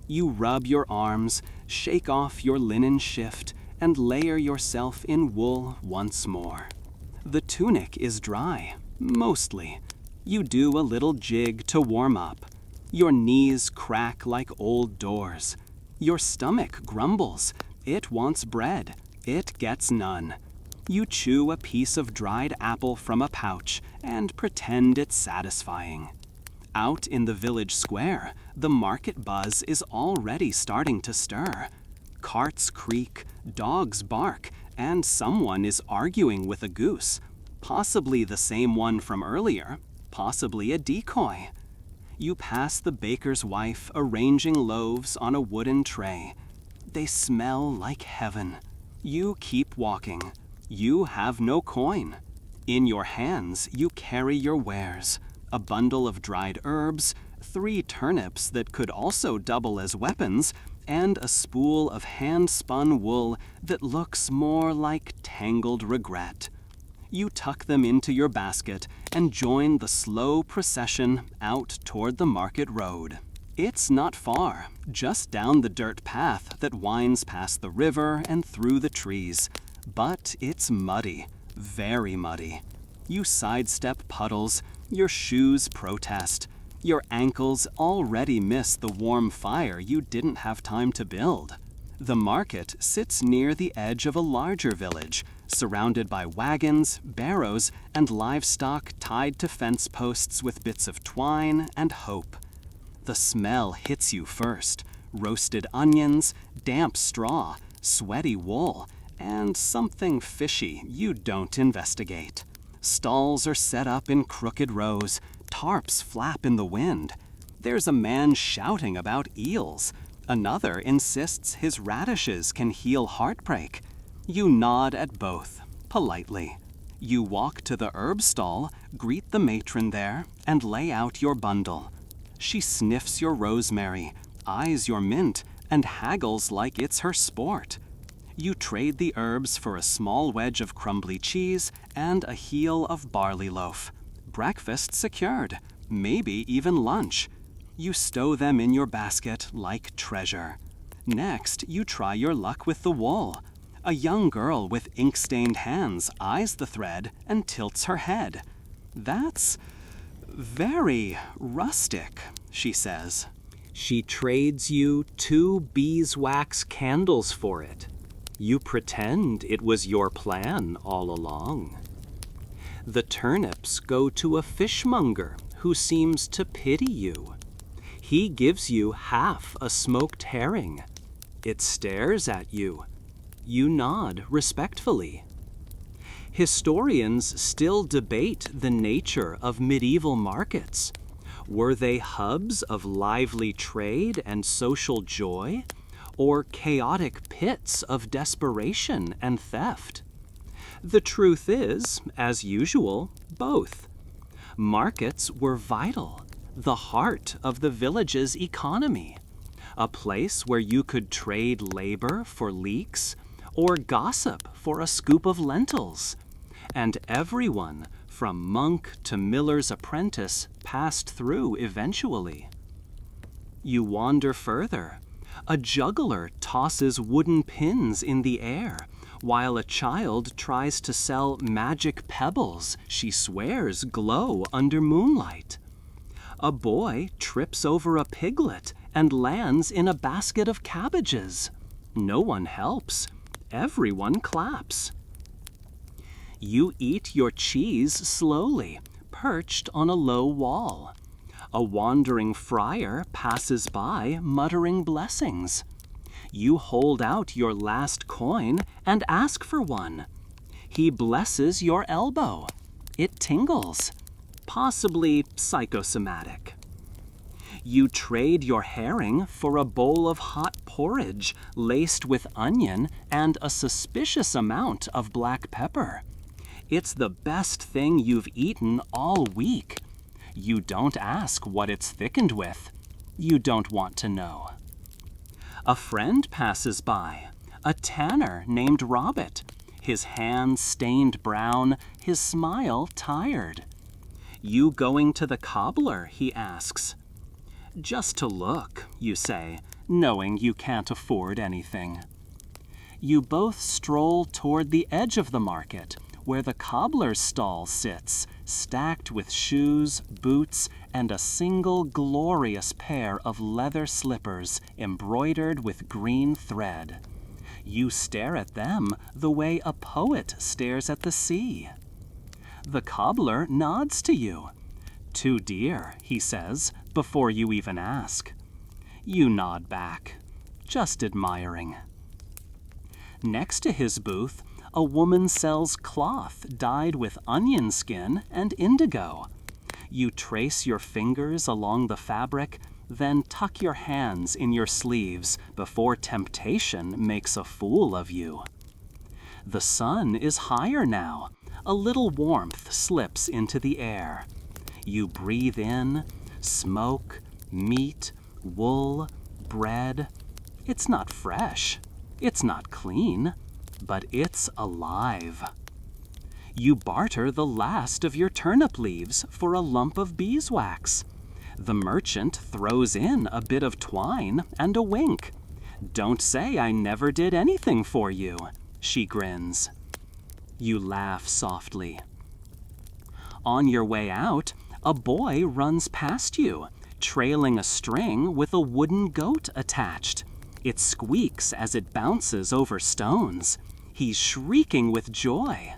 You rub your arms, shake off your linen shift, and layer yourself in wool once more. The tunic is dry, mostly. You do a little jig to warm up. Your knees crack like old doors. Your stomach grumbles. It wants bread. It gets none. You chew a piece of dried apple from a pouch and pretend it's satisfying. Out in the village square, the market buzz is already starting to stir. Carts creak, dogs bark, and someone is arguing with a goose, possibly the same one from earlier, possibly a decoy. You pass the baker's wife arranging loaves on a wooden tray. They smell like heaven. You keep walking. You have no coin. In your hands, you carry your wares, a bundle of dried herbs, 3 turnips that could also double as weapons, and a spool of hand-spun wool that looks more like tangled regret. You tuck them into your basket and join the slow procession out toward the market road. It's not far, just down the dirt path that winds past the river and through the trees. But it's muddy, very muddy. You sidestep puddles, your shoes protest. Your ankles already miss the warm fire you didn't have time to build. The market sits near the edge of a larger village, surrounded by wagons, barrows, and livestock tied to fence posts with bits of twine and hope. The smell hits you first: roasted onions, damp straw, sweaty wool, and something fishy you don't investigate. Stalls are set up in crooked rows, tarps flap in the wind. There's a man shouting about eels. Another insists his radishes can heal heartbreak. You nod at both, politely. You walk to the herb stall, greet the matron there, and lay out your bundle. She sniffs your rosemary, eyes your mint, and haggles like it's her sport. You trade the herbs for a small wedge of crumbly cheese and a heel of barley loaf. Breakfast secured, maybe even lunch. You stow them in your basket like treasure. Next, you try your luck with the wool. A young girl with ink-stained hands eyes the thread and tilts her head. "That's very rustic," she says. She trades you 2 beeswax candles for it. You pretend it was your plan all along. The turnips go to a fishmonger who seems to pity you. He gives you half a smoked herring. It stares at you. You nod respectfully. Historians still debate the nature of medieval markets. Were they hubs of lively trade and social joy, or chaotic pits of desperation and theft? The truth is, as usual, both. Markets were vital, the heart of the village's economy, a place where you could trade labor for leeks or gossip for a scoop of lentils. And everyone, from monk to miller's apprentice, passed through eventually. You wander further. A juggler tosses wooden pins in the air, while a child tries to sell magic pebbles she swears glow under moonlight. A boy trips over a piglet and lands in a basket of cabbages. No one helps. Everyone claps. You eat your cheese slowly, perched on a low wall. A wandering friar passes by, muttering blessings. You hold out your last coin and ask for one. He blesses your elbow. It tingles, possibly psychosomatic. You trade your herring for a bowl of hot porridge laced with onion and a suspicious amount of black pepper. It's the best thing you've eaten all week. You don't ask what it's thickened with. You don't want to know. A friend passes by, a tanner named Robert, his hands stained brown, his smile tired. You going to the cobbler, he asks. Just to look, you say, knowing you can't afford anything. You both stroll toward the edge of the market, where the cobbler's stall sits, stacked with shoes, boots, and a single glorious pair of leather slippers embroidered with green thread. You stare at them the way a poet stares at the sea. The cobbler nods to you. Too dear, he says, before you even ask. You nod back, just admiring. Next to his booth, a woman sells cloth dyed with onion skin and indigo. You trace your fingers along the fabric, then tuck your hands in your sleeves before temptation makes a fool of you. The sun is higher now. A little warmth slips into the air. You breathe in smoke, meat, wool, bread. It's not fresh. It's not clean. But it's alive. You barter the last of your turnip leaves for a lump of beeswax. The merchant throws in a bit of twine and a wink. Don't say I never did anything for you, she grins. You laugh softly. On your way out, a boy runs past you, trailing a string with a wooden goat attached. It squeaks as it bounces over stones. He's shrieking with joy.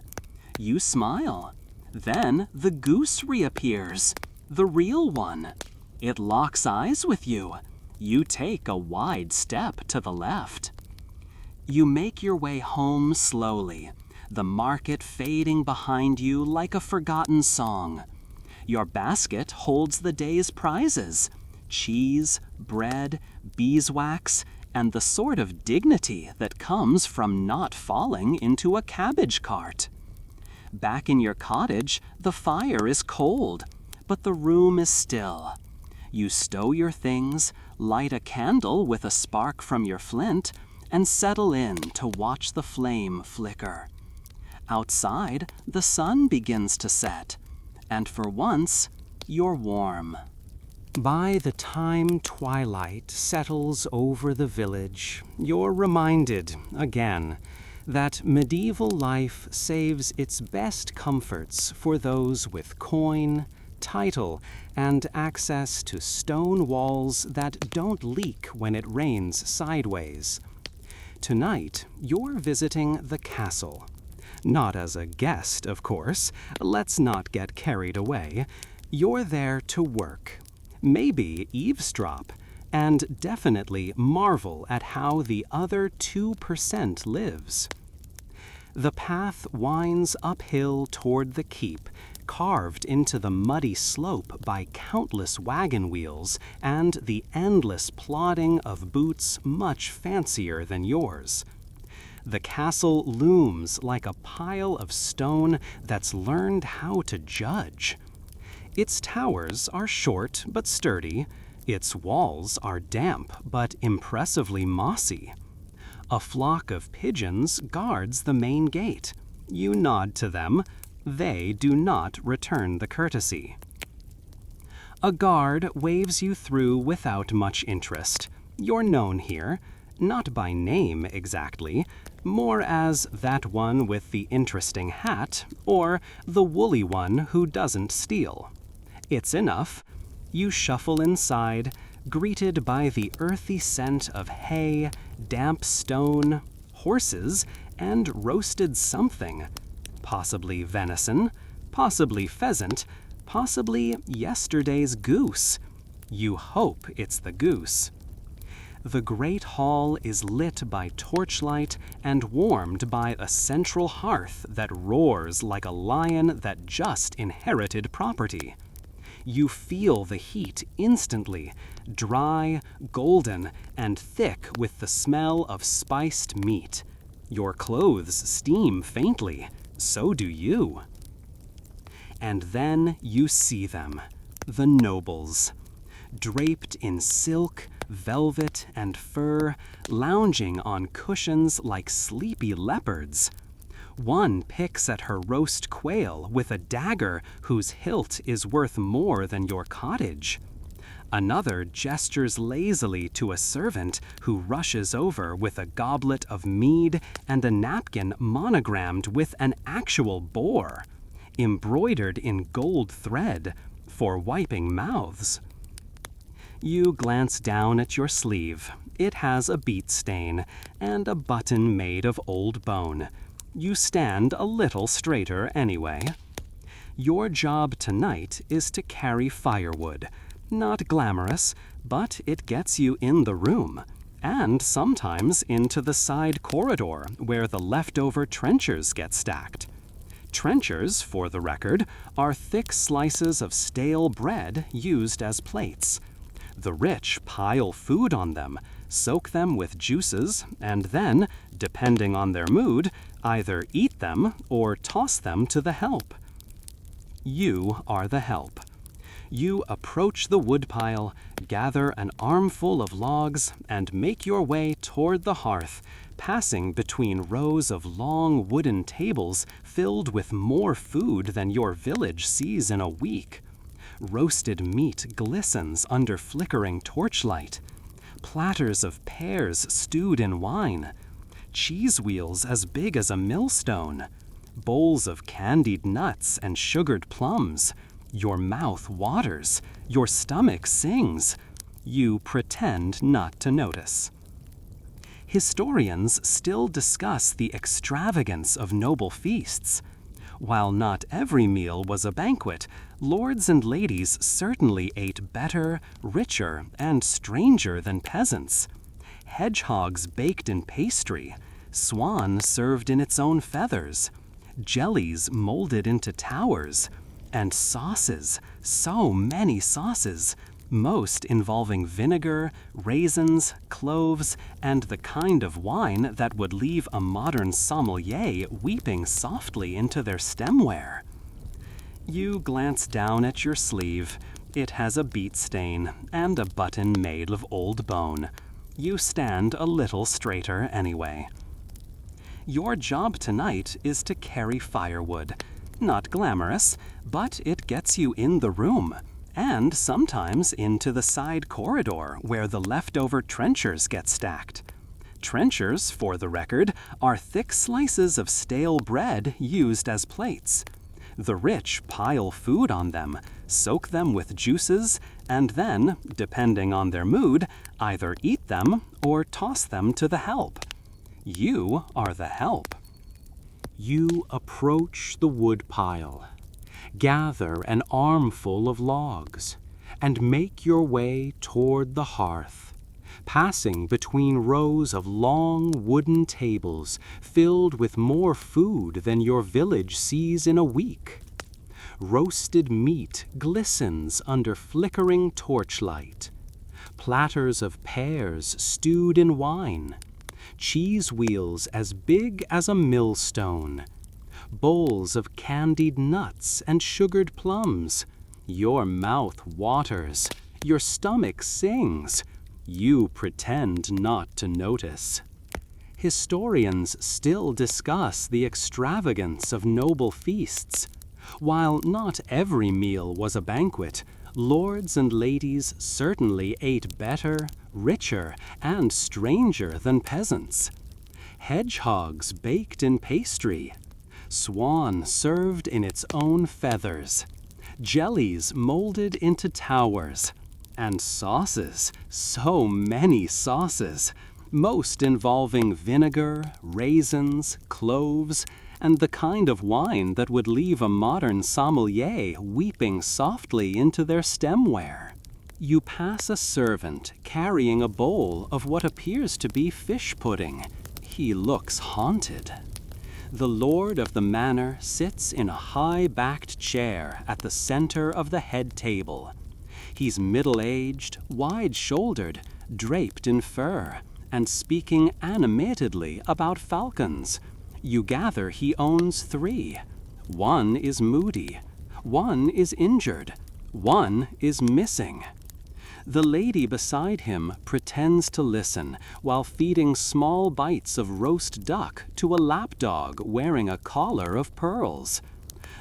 You smile. Then the goose reappears, the real one. It locks eyes with you. You take a wide step to the left. You make your way home slowly, the market fading behind you like a forgotten song. Your basket holds the day's prizes: cheese, bread, beeswax, and the sort of dignity that comes from not falling into a cabbage cart. Back in your cottage, the fire is cold, but the room is still. You stow your things, light a candle with a spark from your flint, and settle in to watch the flame flicker. Outside, the sun begins to set, and for once, you're warm. By the time twilight settles over the village, you're reminded, again, that medieval life saves its best comforts for those with coin, title, and access to stone walls that don't leak when it rains sideways. Tonight, you're visiting the castle. Not as a guest, of course. Let's not get carried away. You're there to work. Maybe eavesdrop, and definitely marvel at how the other 2% lives. The path winds uphill toward the keep, carved into the muddy slope by countless wagon wheels and the endless plodding of boots much fancier than yours. The castle looms like a pile of stone that's learned how to judge. Its towers are short but sturdy. Its walls are damp but impressively mossy. A flock of pigeons guards the main gate. You nod to them. They do not return the courtesy. A guard waves you through without much interest. You're known here, not by name exactly, more as that one with the interesting hat or the woolly one who doesn't steal. It's enough. You shuffle inside, greeted by the earthy scent of hay, damp stone, horses, and roasted something. possibly venison, possibly pheasant, possibly yesterday's goose. You hope it's the goose. The great hall is lit by torchlight and warmed by a central hearth that roars like a lion that just inherited property. You feel the heat instantly, dry, golden, and thick with the smell of spiced meat. Your clothes steam faintly, so do you. And then you see them, the nobles, draped in silk, velvet, and fur, lounging on cushions like sleepy leopards. One picks at her roast quail with a dagger whose hilt is worth more than your cottage. Another gestures lazily to a servant who rushes over with a goblet of mead and a napkin monogrammed with an actual boar, embroidered in gold thread, for wiping mouths. You glance down at your sleeve. It has a beet stain and a button made of old bone. You stand a little straighter anyway. Your job tonight is to carry firewood. Not glamorous, but it gets you in the room, and sometimes into the side corridor where the leftover trenchers get stacked. Trenchers, for the record, are thick slices of stale bread used as plates. The rich pile food on them, soak them with juices, and then, depending on their mood, either eat them or toss them to the help. You are the help. You approach the woodpile, gather an armful of logs, and make your way toward the hearth, passing between rows of long wooden tables filled with more food than your village sees in a week. Roasted meat glistens under flickering torchlight. Platters of pears stewed in wine. Cheese wheels as big as a millstone. Bowls of candied nuts and sugared plums. Your mouth waters. Your stomach sings. You pretend not to notice. Historians still discuss the extravagance of noble feasts. While not every meal was a banquet, lords and ladies certainly ate better, richer, and stranger than peasants. Hedgehogs baked in pastry, swan served in its own feathers, jellies molded into towers, and sauces, so many sauces, most involving vinegar, raisins, cloves, and the kind of wine that would leave a modern sommelier weeping softly into their stemware. You glance down at your sleeve. It has a beet stain and a button made of old bone. You stand a little straighter anyway. Your job tonight is to carry firewood. Not glamorous, but it gets you in the room, and sometimes into the side corridor where the leftover trenchers get stacked. Trenchers, for the record, are thick slices of stale bread used as plates. The rich pile food on them, soak them with juices, and then, depending on their mood, either eat them or toss them to the help. You are the help. You approach the woodpile, gather an armful of logs, and make your way toward the hearth, passing between rows of long wooden tables filled with more food than your village sees in a week. Roasted meat glistens under flickering torchlight. Platters of pears stewed in wine. Cheese wheels as big as a millstone. Bowls of candied nuts and sugared plums. Your mouth waters. Your stomach sings. You pretend not to notice. Historians still discuss the extravagance of noble feasts. While not every meal was a banquet, lords and ladies certainly ate better, richer, and stranger than peasants. Hedgehogs baked in pastry. Swan served in its own feathers. Jellies molded into towers. And sauces, so many sauces, most involving vinegar, raisins, cloves, and the kind of wine that would leave a modern sommelier weeping softly into their stemware. You pass a servant carrying a bowl of what appears to be fish pudding. He looks haunted. The lord of the manor sits in a high-backed chair at the center of the head table. He's middle-aged, wide-shouldered, draped in fur, and speaking animatedly about falcons. You gather he owns 3. One is moody. One is injured. One is missing. The lady beside him pretends to listen while feeding small bites of roast duck to a lapdog wearing a collar of pearls.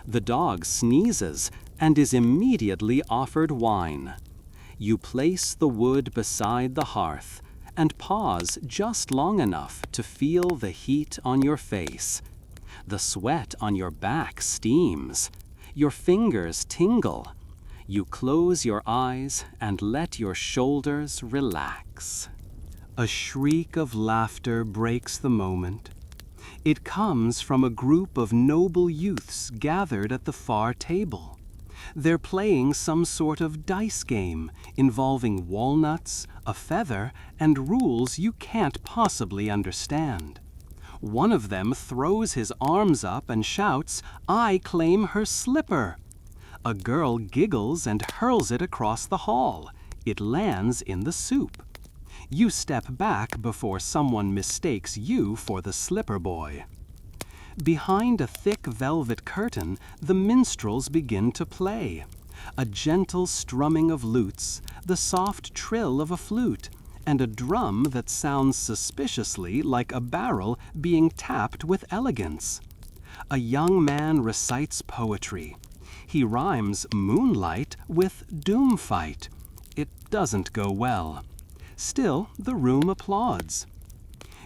The dog sneezes and is immediately offered wine. You place the wood beside the hearth and pause just long enough to feel the heat on your face. The sweat on your back steams. Your fingers tingle. You close your eyes and let your shoulders relax. A shriek of laughter breaks the moment. It comes from a group of noble youths gathered at the far table. They're playing some sort of dice game involving walnuts, a feather, and rules you can't possibly understand. One of them throws his arms up and shouts, "I claim her slipper!" A girl giggles and hurls it across the hall. It lands in the soup. You step back before someone mistakes you for the slipper boy. Behind a thick velvet curtain, the minstrels begin to play. A gentle strumming of lutes, the soft trill of a flute, and a drum that sounds suspiciously like a barrel being tapped with elegance. A young man recites poetry. He rhymes moonlight with doomfight. It doesn't go well. Still, the room applauds.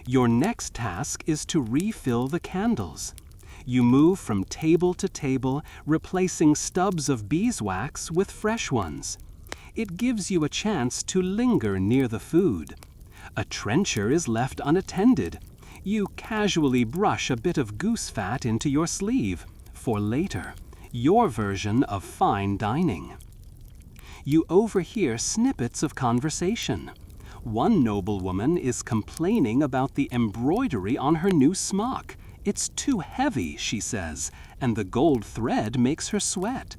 Your next task is to refill the candles. You move from table to table, replacing stubs of beeswax with fresh ones. It gives you a chance to linger near the food. A trencher is left unattended. You casually brush a bit of goose fat into your sleeve, for later. Your version of fine dining. You overhear snippets of conversation. One noblewoman is complaining about the embroidery on her new smock. It's too heavy, she says, and the gold thread makes her sweat.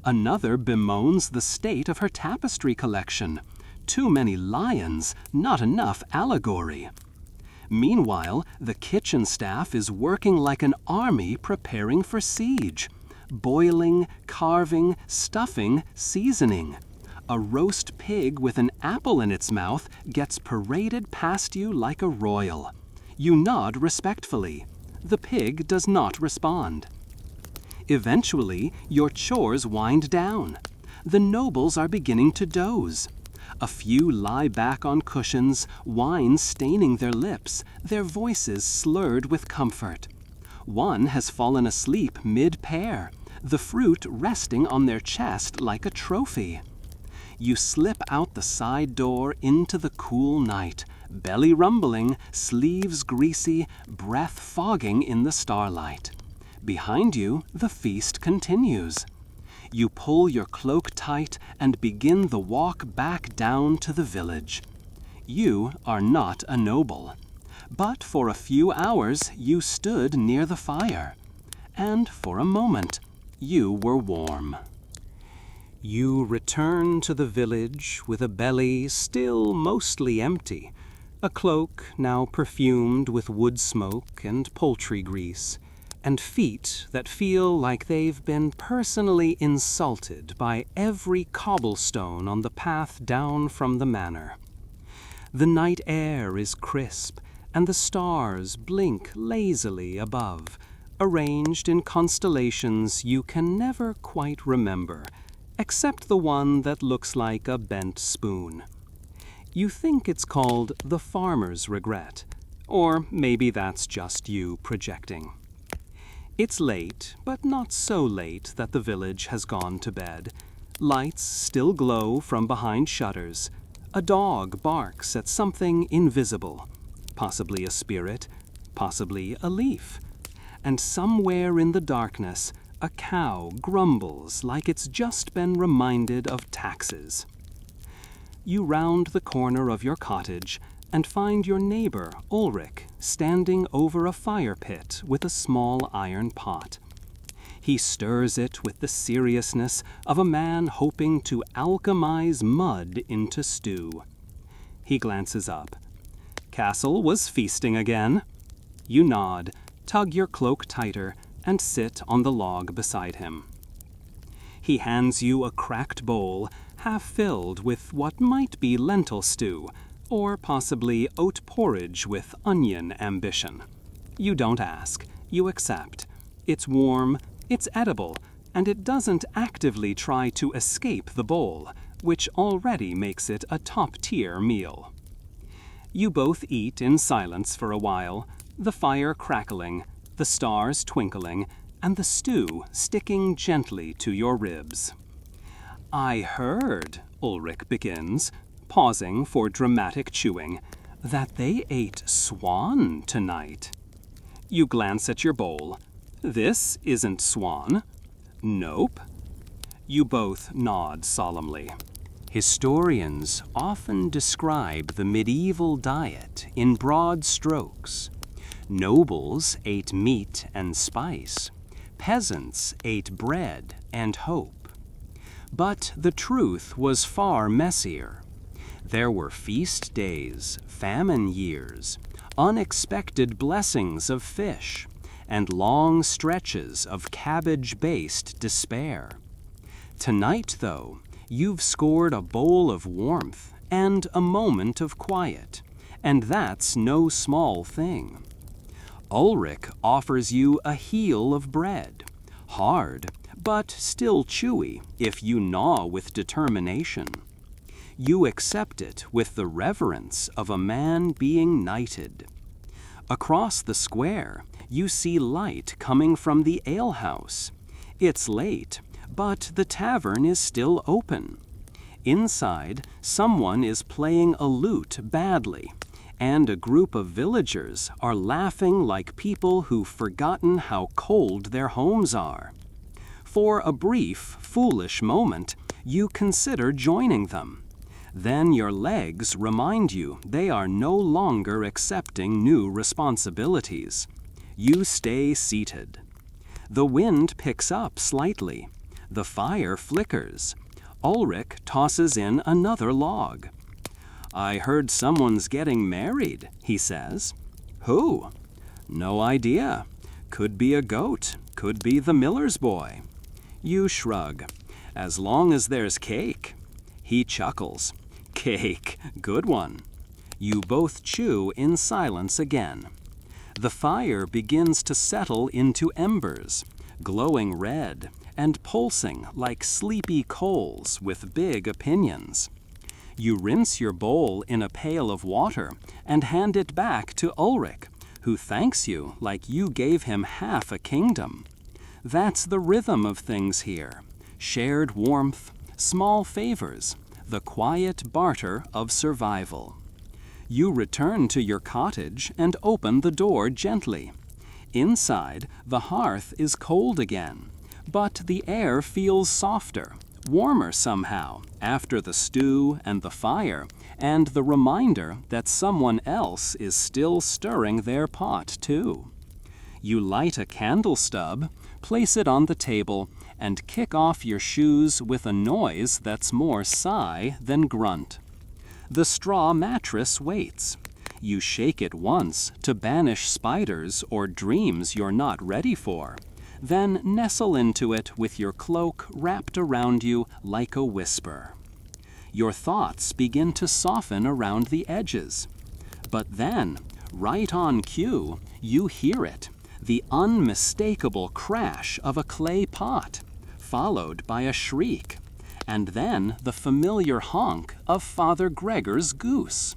Another bemoans the state of her tapestry collection. Too many lions, not enough allegory. Meanwhile, the kitchen staff is working like an army preparing for siege. Boiling, carving, stuffing, seasoning. A roast pig with an apple in its mouth gets paraded past you like a royal. You nod respectfully. The pig does not respond. Eventually, your chores wind down. The nobles are beginning to doze. A few lie back on cushions, wine staining their lips, their voices slurred with comfort. One has fallen asleep mid-pair, the fruit resting on their chest like a trophy. You slip out the side door into the cool night, belly rumbling, sleeves greasy, breath fogging in the starlight. Behind you, the feast continues. You pull your cloak tight and begin the walk back down to the village. You are not a noble. But for a few hours you stood near the fire, and for a moment you were warm. You return to the village with a belly still mostly empty, a cloak now perfumed with wood smoke and poultry grease, and feet that feel like they've been personally insulted by every cobblestone on the path down from the manor. The night air is crisp, and the stars blink lazily above, arranged in constellations you can never quite remember, except the one that looks like a bent spoon. You think it's called the Farmer's Regret, or maybe that's just you projecting. It's late, but not so late that the village has gone to bed. Lights still glow from behind shutters. A dog barks at something invisible, possibly a spirit, possibly a leaf. and somewhere in the darkness, a cow grumbles like it's just been reminded of taxes. You round the corner of your cottage and find your neighbor, Ulrich, standing over a fire pit with a small iron pot. He stirs it with the seriousness of a man hoping to alchemize mud into stew. He glances up. Castle was feasting again. You nod, tug your cloak tighter, and sit on the log beside him. He hands you a cracked bowl, half filled with what might be lentil stew, or possibly oat porridge with onion ambition. You don't ask, you accept. It's warm, it's edible, and it doesn't actively try to escape the bowl, which already makes it a top-tier meal. You both eat in silence for a while, the fire crackling, the stars twinkling, and the stew sticking gently to your ribs. I heard, Ulrich begins, pausing for dramatic chewing, that they ate swan tonight. You glance at your bowl. This isn't swan. Nope. You both nod solemnly. Historians often describe the medieval diet in broad strokes. Nobles ate meat and spice. Peasants ate bread and hope. But the truth was far messier. There were feast days, famine years, unexpected blessings of fish, and long stretches of cabbage-based despair. Tonight, though, you've scored a bowl of warmth and a moment of quiet, and that's no small thing. Ulrich offers you a heel of bread, hard, but still chewy if you gnaw with determination. You accept it with the reverence of a man being knighted. Across the square, you see light coming from the alehouse. It's late, but the tavern is still open. Inside, someone is playing a lute badly, and a group of villagers are laughing like people who've forgotten how cold their homes are. For a brief, foolish moment, you consider joining them. Then your legs remind you they are no longer accepting new responsibilities. You stay seated. The wind picks up slightly. The fire flickers. Ulrich tosses in another log. I heard someone's getting married, he says. Who? No idea. Could be a goat. Could be the miller's boy. You shrug. As long as there's cake. He chuckles. Cake. Good one. You both chew in silence again. The fire begins to settle into embers, glowing red and pulsing like sleepy coals with big opinions. You rinse your bowl in a pail of water and hand it back to Ulrich, who thanks you like you gave him half a kingdom. That's the rhythm of things here. Shared warmth, small favors, the quiet barter of survival. You return to your cottage and open the door gently. Inside, the hearth is cold again, but the air feels softer, warmer somehow, after the stew and the fire, and the reminder that someone else is still stirring their pot too. You light a candle stub, place it on the table, and kick off your shoes with a noise that's more sigh than grunt. The straw mattress waits. You shake it once to banish spiders or dreams you're not ready for, then nestle into it with your cloak wrapped around you like a whisper. Your thoughts begin to soften around the edges. But then, right on cue, you hear it, the unmistakable crash of a clay pot, followed by a shriek, and then the familiar honk of Father Gregor's goose.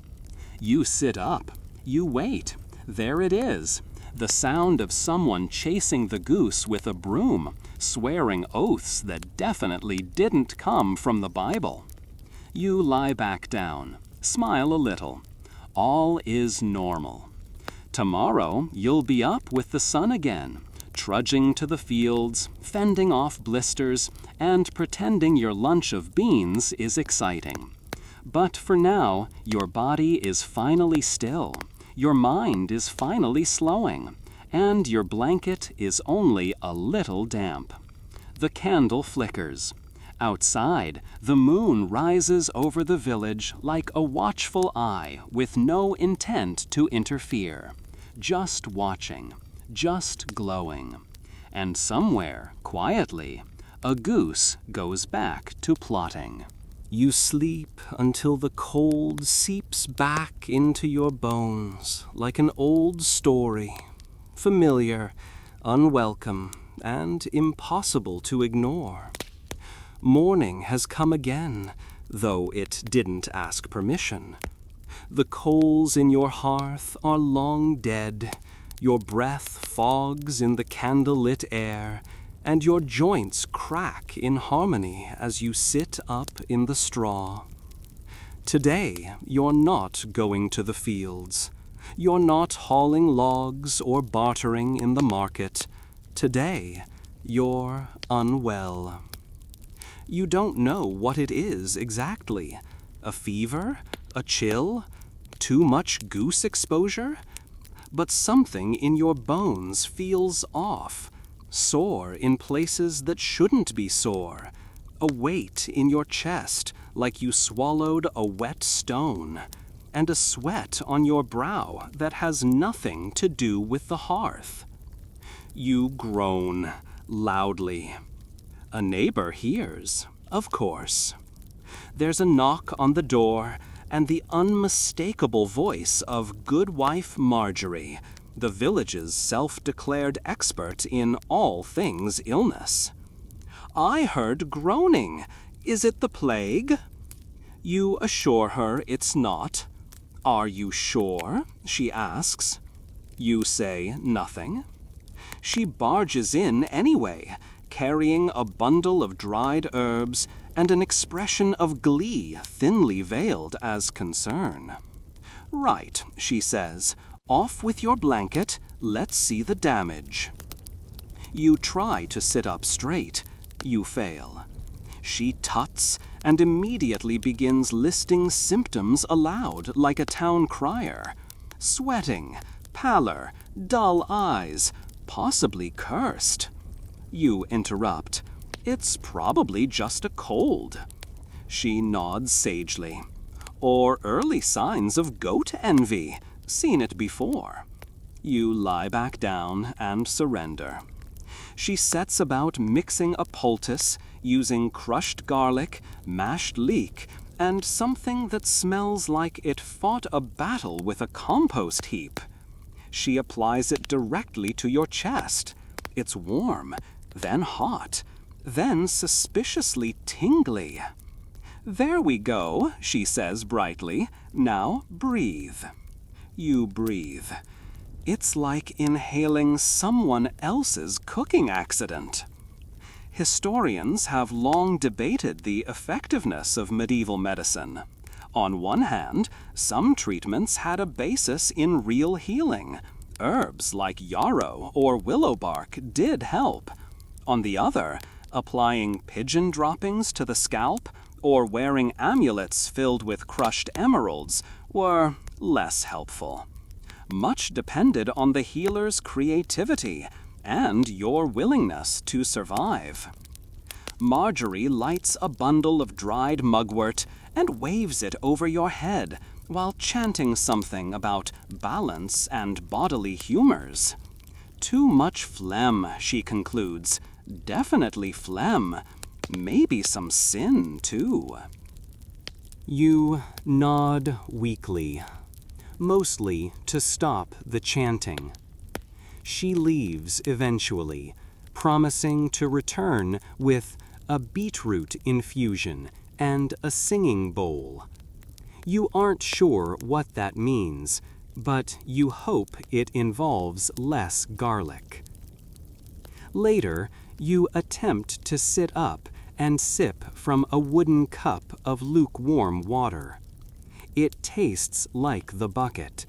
You sit up. You wait. There it is, the sound of someone chasing the goose with a broom, swearing oaths that definitely didn't come from the Bible. You lie back down, smile a little. All is normal. Tomorrow you'll be up with the sun again, Trudging to the fields, fending off blisters, and pretending your lunch of beans is exciting. But for now, your body is finally still, your mind is finally slowing, and your blanket is only a little damp. The candle flickers. Outside, the moon rises over the village like a watchful eye with no intent to interfere, just watching, just glowing. And somewhere, quietly, a goose goes back to plotting. You sleep until the cold seeps back into your bones like an old story, familiar, unwelcome, and impossible to ignore. Morning has come again, though it didn't ask permission. The coals in your hearth are long dead, your breath fogs in the candle-lit air, and your joints crack in harmony as you sit up in the straw. Today, you're not going to the fields. You're not hauling logs or bartering in the market. Today, you're unwell. You don't know what it is exactly. A fever? A chill? Too much goose exposure? But something in your bones feels off, sore in places that shouldn't be sore, a weight in your chest like you swallowed a wet stone, and a sweat on your brow that has nothing to do with the hearth. You groan loudly. A neighbor hears, of course. There's a knock on the door, and the unmistakable voice of Goodwife Marjorie, the village's self-declared expert in all things illness. I heard groaning. Is it the plague? You assure her it's not. Are you sure? She asks. You say nothing. She barges in anyway, carrying a bundle of dried herbs and an expression of glee thinly veiled as concern. Right, she says, off with your blanket, let's see the damage. You try to sit up straight. You fail. She tuts and immediately begins listing symptoms aloud like a town crier. Sweating, pallor, dull eyes, possibly cursed. You interrupt. It's probably just a cold. She nods sagely. Or early signs of goat envy. Seen it before. You lie back down and surrender. She sets about mixing a poultice using crushed garlic, mashed leek, and something that smells like it fought a battle with a compost heap. She applies it directly to your chest. It's warm, then hot, then suspiciously tingly. There we go, she says brightly. Now breathe. You breathe. It's like inhaling someone else's cooking accident. Historians have long debated the effectiveness of medieval medicine. On one hand, some treatments had a basis in real healing. Herbs like yarrow or willow bark did help. On the other, applying pigeon droppings to the scalp or wearing amulets filled with crushed emeralds were less helpful. Much depended on the healer's creativity and your willingness to survive. Marjorie lights a bundle of dried mugwort and waves it over your head while chanting something about balance and bodily humors. Too much phlegm, she concludes. Definitely phlegm. Maybe some sin, too. You nod weakly, mostly to stop the chanting. She leaves eventually, promising to return with a beetroot infusion and a singing bowl. You aren't sure what that means, but you hope it involves less garlic. Later, you attempt to sit up and sip from a wooden cup of lukewarm water. It tastes like the bucket.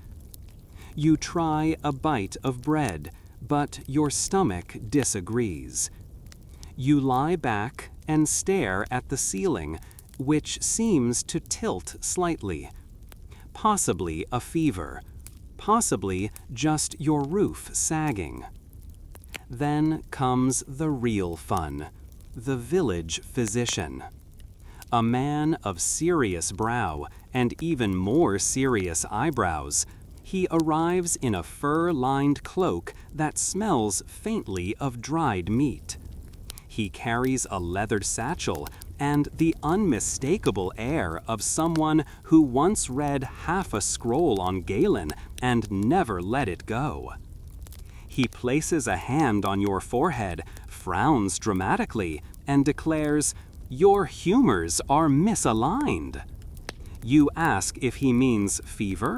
You try a bite of bread, but your stomach disagrees. You lie back and stare at the ceiling, which seems to tilt slightly. Possibly a fever, possibly just your roof sagging. Then comes the real fun, the village physician. A man of serious brow and even more serious eyebrows, he arrives in a fur-lined cloak that smells faintly of dried meat. He carries a leathered satchel and the unmistakable air of someone who once read half a scroll on Galen and never let it go. He places a hand on your forehead, frowns dramatically, and declares, "Your humors are misaligned." You ask if he means fever?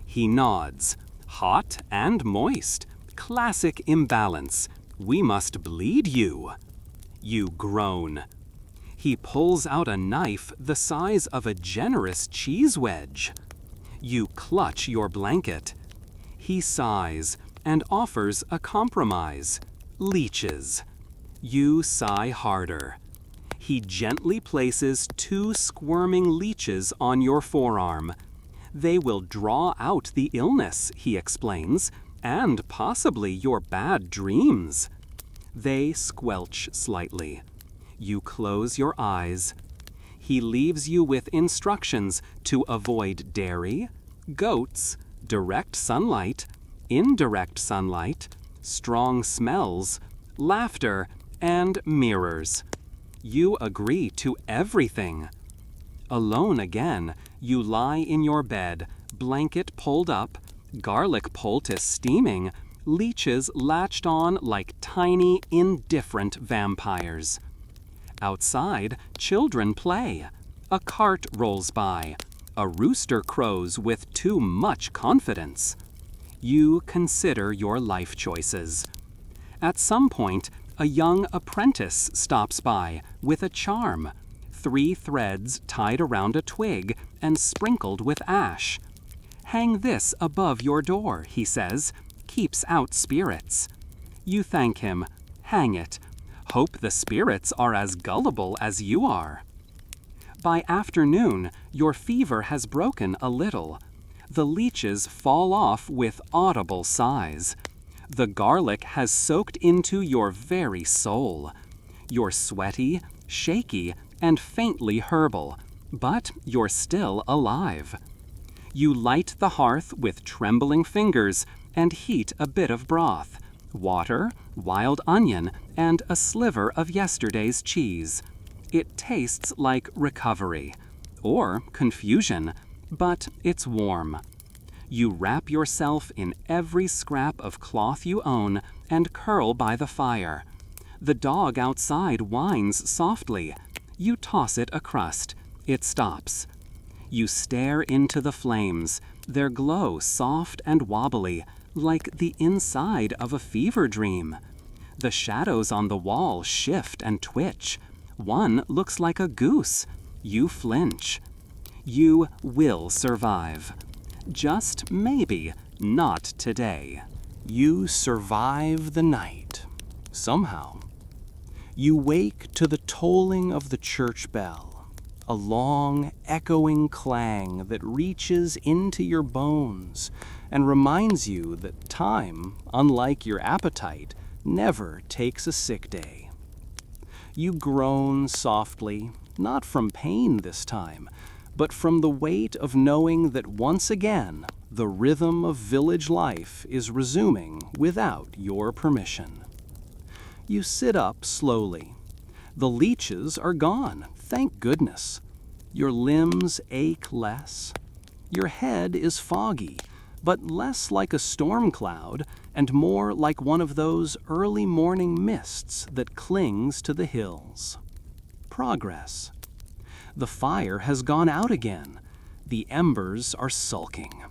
He nods. Hot and moist. Classic imbalance. We must bleed you. You groan. He pulls out a knife the size of a generous cheese wedge. You clutch your blanket. He sighs and offers a compromise. Leeches. You sigh harder. He gently places 2 squirming leeches on your forearm. They will draw out the illness, he explains, and possibly your bad dreams. They squelch slightly. You close your eyes. He leaves you with instructions to avoid dairy, goats, direct sunlight, indirect sunlight, strong smells, laughter, and mirrors. You agree to everything. Alone again, you lie in your bed, blanket pulled up, garlic poultice steaming, leeches latched on like tiny, indifferent vampires. Outside, children play. A cart rolls by. A rooster crows with too much confidence. You consider your life choices. At some point, a young apprentice stops by with a charm, 3 threads tied around a twig and sprinkled with ash. "Hang this above your door," he says, "keeps out spirits." You thank him. Hang it. Hope the spirits are as gullible as you are. By afternoon, your fever has broken a little. The leeches fall off with audible sighs. The garlic has soaked into your very soul. You're sweaty, shaky, and faintly herbal, but you're still alive. You light the hearth with trembling fingers and heat a bit of broth, water, wild onion, and a sliver of yesterday's cheese. It tastes like recovery, or confusion, but it's warm. You wrap yourself in every scrap of cloth you own and curl by the fire. The dog outside whines softly. You toss it a crust. It stops. You stare into the flames, their glow soft and wobbly, like the inside of a fever dream. The shadows on the wall shift and twitch. One looks like a goose. You flinch. You will survive. Just maybe not today. You survive the night. Somehow. You wake to the tolling of the church bell, a long, echoing clang that reaches into your bones and reminds you that time, unlike your appetite, never takes a sick day. You groan softly, not from pain this time, but from the weight of knowing that once again the rhythm of village life is resuming without your permission. You sit up slowly. The leeches are gone, thank goodness. Your limbs ache less. Your head is foggy, but less like a storm cloud and more like one of those early morning mists that clings to the hills. Progress. The fire has gone out again. The embers are sulking.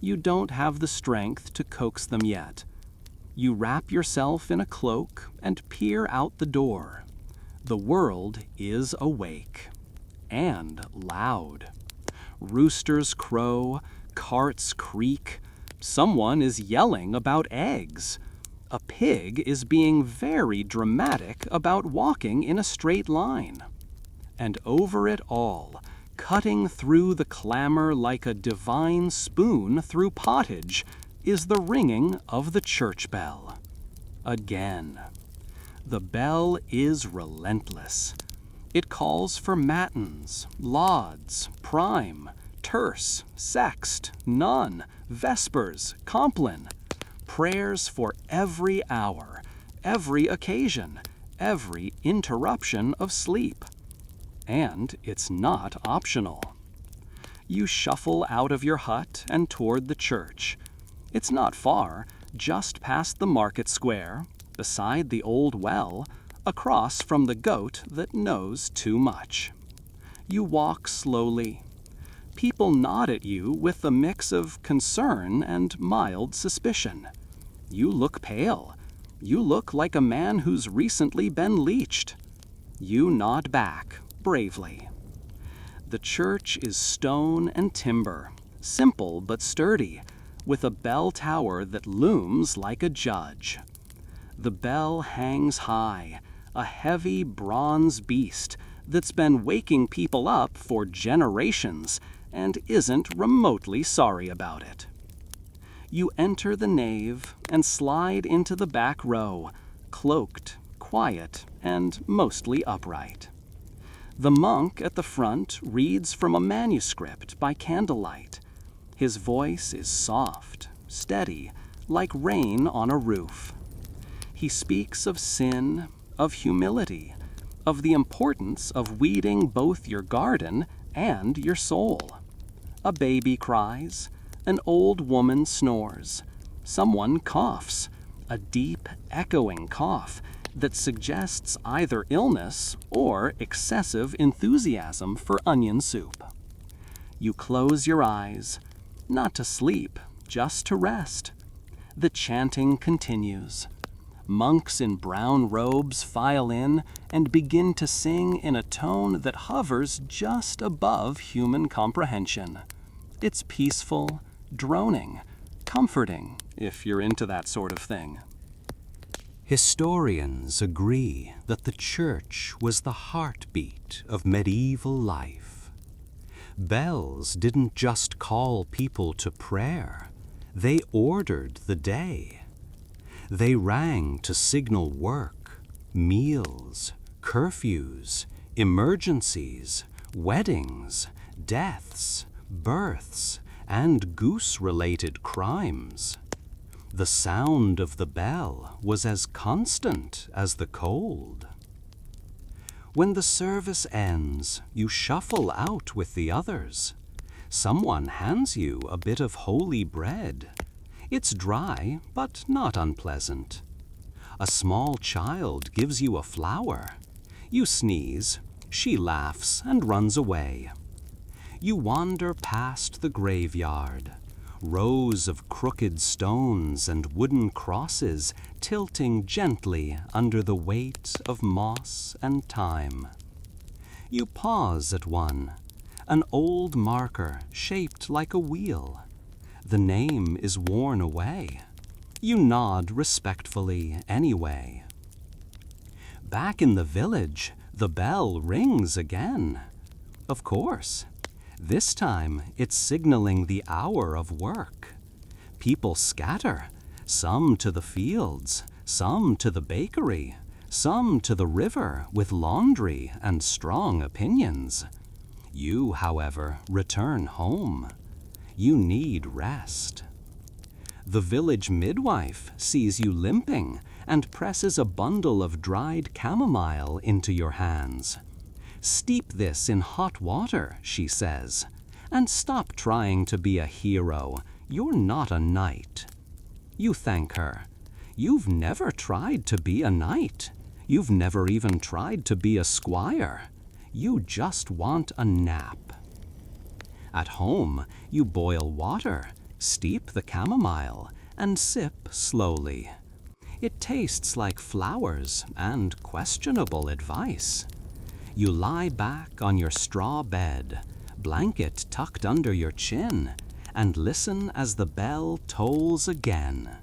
You don't have the strength to coax them yet. You wrap yourself in a cloak and peer out the door. The world is awake. And loud. Roosters crow, carts creak. Someone is yelling about eggs. A pig is being very dramatic about walking in a straight line. And over it all, cutting through the clamor like a divine spoon through pottage, is the ringing of the church bell. Again. The bell is relentless. It calls for matins, lauds, prime, terce, sext, none, vespers, compline, prayers for every hour, every occasion, every interruption of sleep. And it's not optional. You shuffle out of your hut and toward the church. It's not far, just past the market square, beside the old well, across from the goat that knows too much. You walk slowly. People nod at you with a mix of concern and mild suspicion. You look pale. You look like a man who's recently been leeched. You nod back, bravely. The church is stone and timber, simple but sturdy, with a bell tower that looms like a judge. The bell hangs high, a heavy bronze beast that's been waking people up for generations and isn't remotely sorry about it. You enter the nave and slide into the back row, cloaked, quiet, and mostly upright. The monk at the front reads from a manuscript by candlelight. His voice is soft, steady, like rain on a roof. He speaks of sin, of humility, of the importance of weeding both your garden and your soul. A baby cries, an old woman snores, someone coughs, a deep, echoing cough that suggests either illness or excessive enthusiasm for onion soup. You close your eyes, not to sleep, just to rest. The chanting continues. Monks in brown robes file in and begin to sing in a tone that hovers just above human comprehension. It's peaceful, droning, comforting, if you're into that sort of thing. Historians agree that the church was the heartbeat of medieval life. Bells didn't just call people to prayer, they ordered the day. They rang to signal work, meals, curfews, emergencies, weddings, deaths, births, and goose-related crimes. The sound of the bell was as constant as the cold. When the service ends, you shuffle out with the others. Someone hands you a bit of holy bread. It's dry, but not unpleasant. A small child gives you a flower. You sneeze. She laughs and runs away. You wander past the graveyard. Rows of crooked stones and wooden crosses tilting gently under the weight of moss and time. You pause at one, an old marker shaped like a wheel. The name is worn away. You nod respectfully anyway. Back in the village, the bell rings again. Of course. This time, it's signaling the hour of work. People scatter, some to the fields, some to the bakery, some to the river with laundry and strong opinions. You, however, return home. You need rest. The village midwife sees you limping and presses a bundle of dried chamomile into your hands. "Steep this in hot water," she says, "and stop trying to be a hero. You're not a knight." You thank her. You've never tried to be a knight. You've never even tried to be a squire. You just want a nap. At home, you boil water, steep the chamomile, and sip slowly. It tastes like flowers and questionable advice. You lie back on your straw bed, blanket tucked under your chin, and listen as the bell tolls again,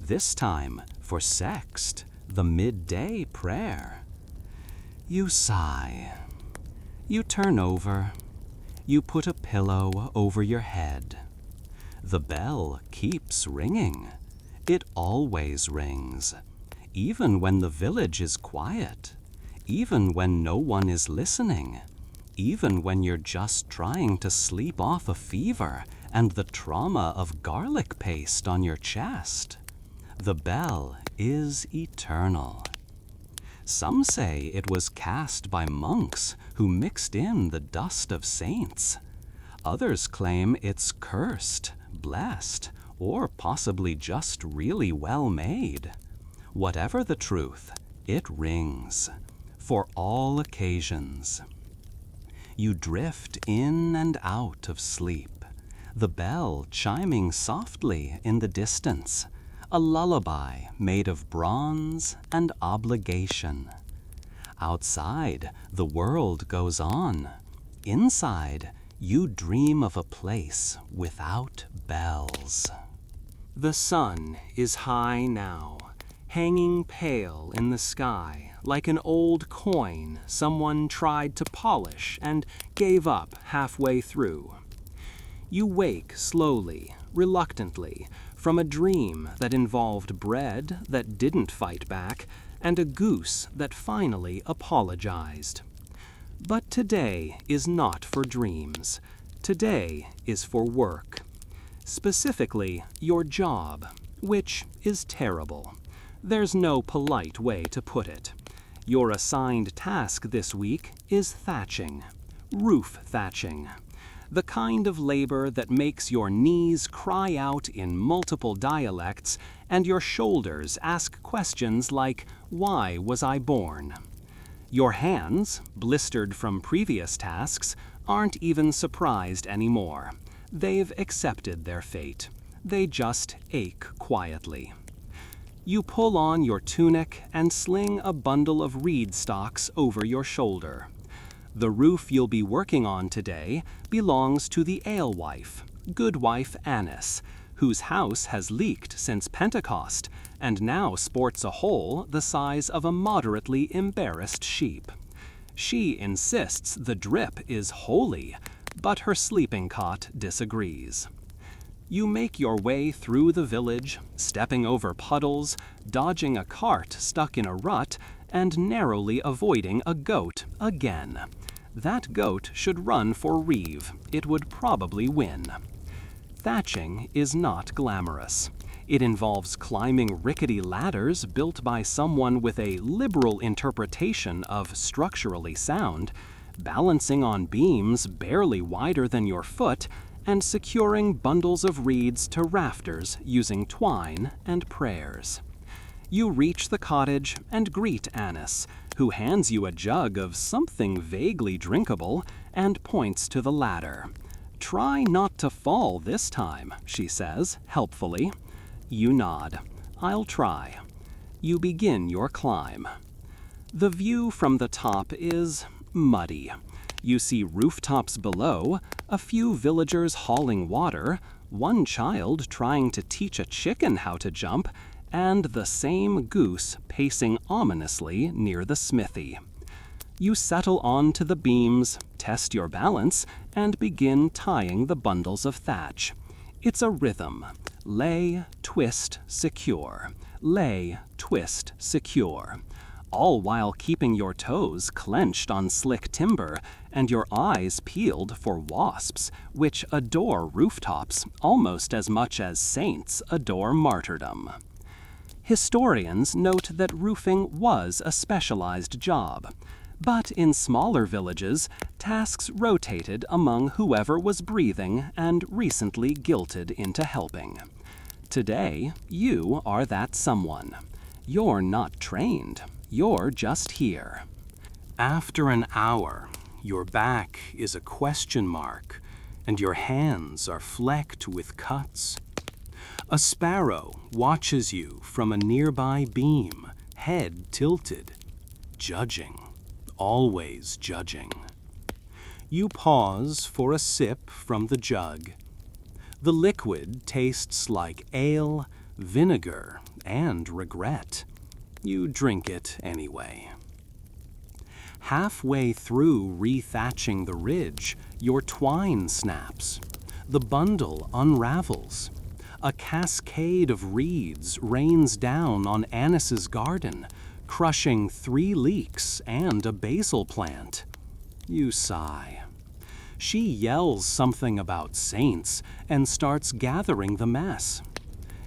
this time for sext, the midday prayer. You sigh. You turn over. You put a pillow over your head. The bell keeps ringing. It always rings, even when the village is quiet, even when no one is listening, even when you're just trying to sleep off a fever and the trauma of garlic paste on your chest. The bell is eternal. Some say it was cast by monks who mixed in the dust of saints. Others claim it's cursed, blessed, or possibly just really well made. Whatever the truth, it rings for all occasions. You drift in and out of sleep, the bell chiming softly in the distance, a lullaby made of bronze and obligation. Outside, the world goes on. Inside, you dream of a place without bells. The sun is high now, hanging pale in the sky like an old coin someone tried to polish and gave up halfway through. You wake slowly, reluctantly, from a dream that involved bread that didn't fight back and a goose that finally apologized. But today is not for dreams. Today is for work. Specifically, your job, which is terrible. There's no polite way to put it. Your assigned task this week is thatching, roof thatching. The kind of labor that makes your knees cry out in multiple dialects and your shoulders ask questions like, "Why was I born?" Your hands, blistered from previous tasks, aren't even surprised anymore. They've accepted their fate. They just ache quietly. You pull on your tunic and sling a bundle of reed stalks over your shoulder. The roof you'll be working on today belongs to the alewife, Goodwife Annis, whose house has leaked since Pentecost and now sports a hole the size of a moderately embarrassed sheep. She insists the drip is holy, but her sleeping cot disagrees. You make your way through the village, stepping over puddles, dodging a cart stuck in a rut, and narrowly avoiding a goat again. That goat should run for Reeve. It would probably win. Thatching is not glamorous. It involves climbing rickety ladders built by someone with a liberal interpretation of structurally sound, balancing on beams barely wider than your foot, and securing bundles of reeds to rafters using twine and prayers. You reach the cottage and greet Annis, who hands you a jug of something vaguely drinkable and points to the ladder. "Try not to fall this time," she says, helpfully. You nod. "I'll try." You begin your climb. The view from the top is muddy. You see rooftops below, a few villagers hauling water, one child trying to teach a chicken how to jump, and the same goose pacing ominously near the smithy. You settle onto the beams, test your balance, and begin tying the bundles of thatch. It's a rhythm. Lay, twist, secure. Lay, twist, secure. All while keeping your toes clenched on slick timber and your eyes peeled for wasps, which adore rooftops almost as much as saints adore martyrdom. Historians note that roofing was a specialized job, but in smaller villages, tasks rotated among whoever was breathing and recently guilted into helping. Today, you are that someone. You're not trained. You're just here. After an hour, your back is a question mark, and your hands are flecked with cuts. A sparrow watches you from a nearby beam, head tilted, judging, always judging. You pause for a sip from the jug. The liquid tastes like ale, vinegar, and regret. You drink it anyway. Halfway through rethatching the ridge, your twine snaps. The bundle unravels. A cascade of reeds rains down on Annis's garden, crushing 3 leeks and a basil plant. You sigh. She yells something about saints and starts gathering the mess.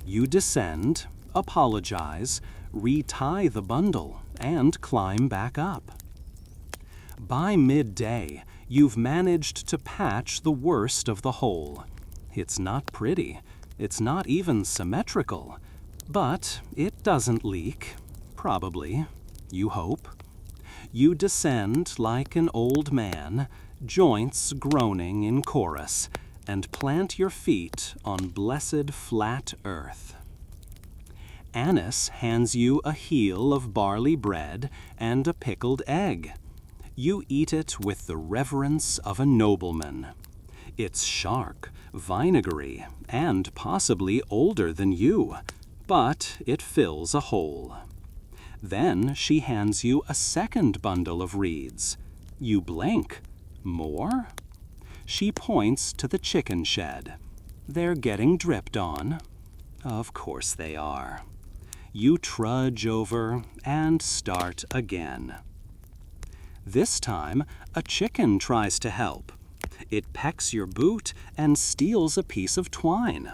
You descend, apologize, retie the bundle, and climb back up. By midday, you've managed to patch the worst of the hole. It's not pretty, it's not even symmetrical, but it doesn't leak, probably, you hope. You descend like an old man, joints groaning in chorus, and plant your feet on blessed flat earth. Annis hands you a heel of barley bread and a pickled egg. You eat it with the reverence of a nobleman. It's sharp, vinegary, and possibly older than you, but it fills a hole. Then she hands you a second bundle of reeds. You blink. More? She points to the chicken shed. They're getting dripped on. Of course they are. You trudge over and start again. This time, a chicken tries to help. It pecks your boot and steals a piece of twine.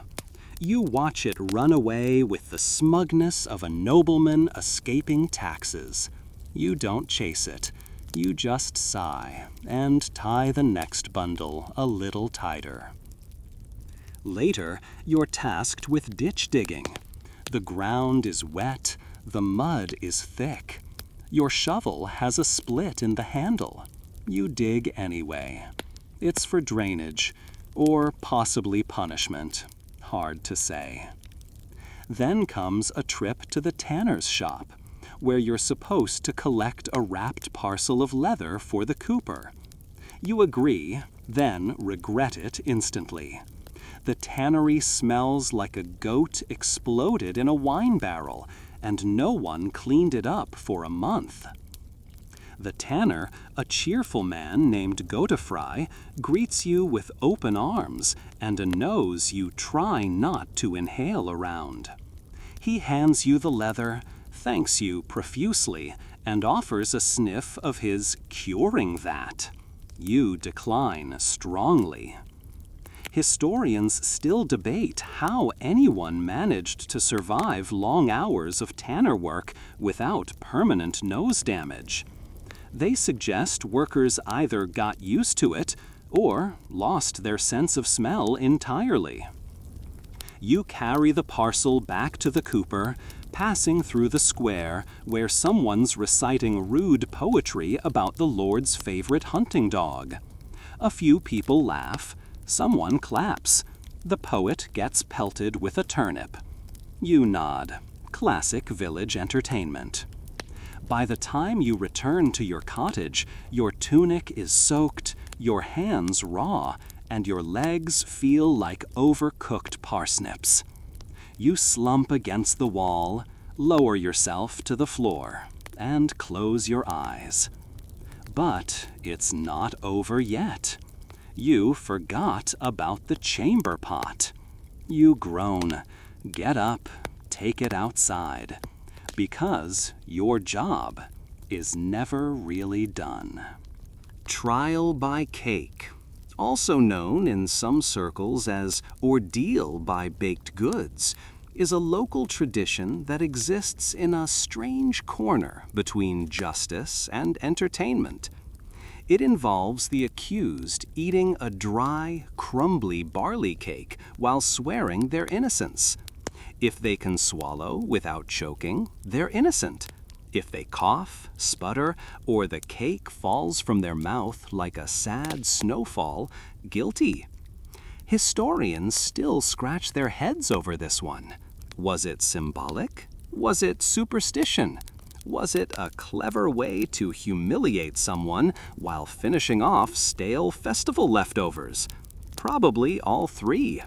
You watch it run away with the smugness of a nobleman escaping taxes. You don't chase it. You just sigh and tie the next bundle a little tighter. Later, you're tasked with ditch digging. The ground is wet, the mud is thick. Your shovel has a split in the handle. You dig anyway. It's for drainage, or possibly punishment. Hard to say. Then comes a trip to the tanner's shop, where you're supposed to collect a wrapped parcel of leather for the cooper. You agree, then regret it instantly. The tannery smells like a goat exploded in a wine barrel, and no one cleaned it up for a month. The tanner, a cheerful man named Godefroy, greets you with open arms and a nose you try not to inhale around. He hands you the leather, thanks you profusely, and offers a sniff of his curing that. You decline strongly. Historians still debate how anyone managed to survive long hours of tanner work without permanent nose damage. They suggest workers either got used to it or lost their sense of smell entirely. You carry the parcel back to the cooper, passing through the square where someone's reciting rude poetry about the Lord's favorite hunting dog. A few people laugh. Someone claps. The poet gets pelted with a turnip. You nod. Classic village entertainment. By the time you return to your cottage, your tunic is soaked, your hands raw, and your legs feel like overcooked parsnips. You slump against the wall, lower yourself to the floor, and close your eyes. But it's not over yet. You forgot about the chamber pot. You groan. Get up, take it outside. Because your job is never really done. Trial by cake, also known in some circles as ordeal by baked goods, is a local tradition that exists in a strange corner between justice and entertainment. It involves the accused eating a dry, crumbly barley cake while swearing their innocence. If they can swallow without choking, they're innocent. If they cough, sputter, or the cake falls from their mouth like a sad snowfall, guilty. Historians still scratch their heads over this one. Was it symbolic? Was it superstition? Was it a clever way to humiliate someone while finishing off stale festival leftovers? Probably all three.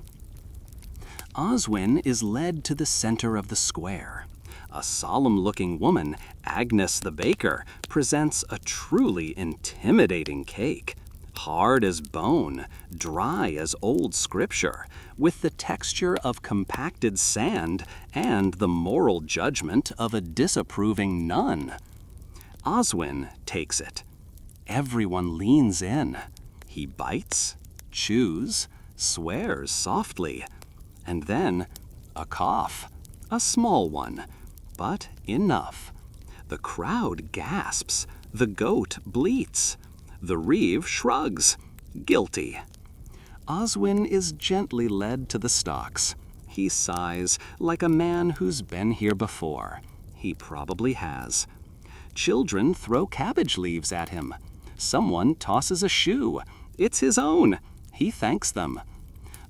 Oswin is led to the center of the square. A solemn-looking woman, Agnes the baker, presents a truly intimidating cake. Hard as bone, dry as old scripture, with the texture of compacted sand and the moral judgment of a disapproving nun. Oswin takes it. Everyone leans in. He bites, chews, swears softly, and then a cough, a small one, but enough. The crowd gasps, the goat bleats, the reeve shrugs, guilty. Oswin is gently led to the stocks. He sighs like a man who's been here before. He probably has. Children throw cabbage leaves at him. Someone tosses a shoe. It's his own. He thanks them.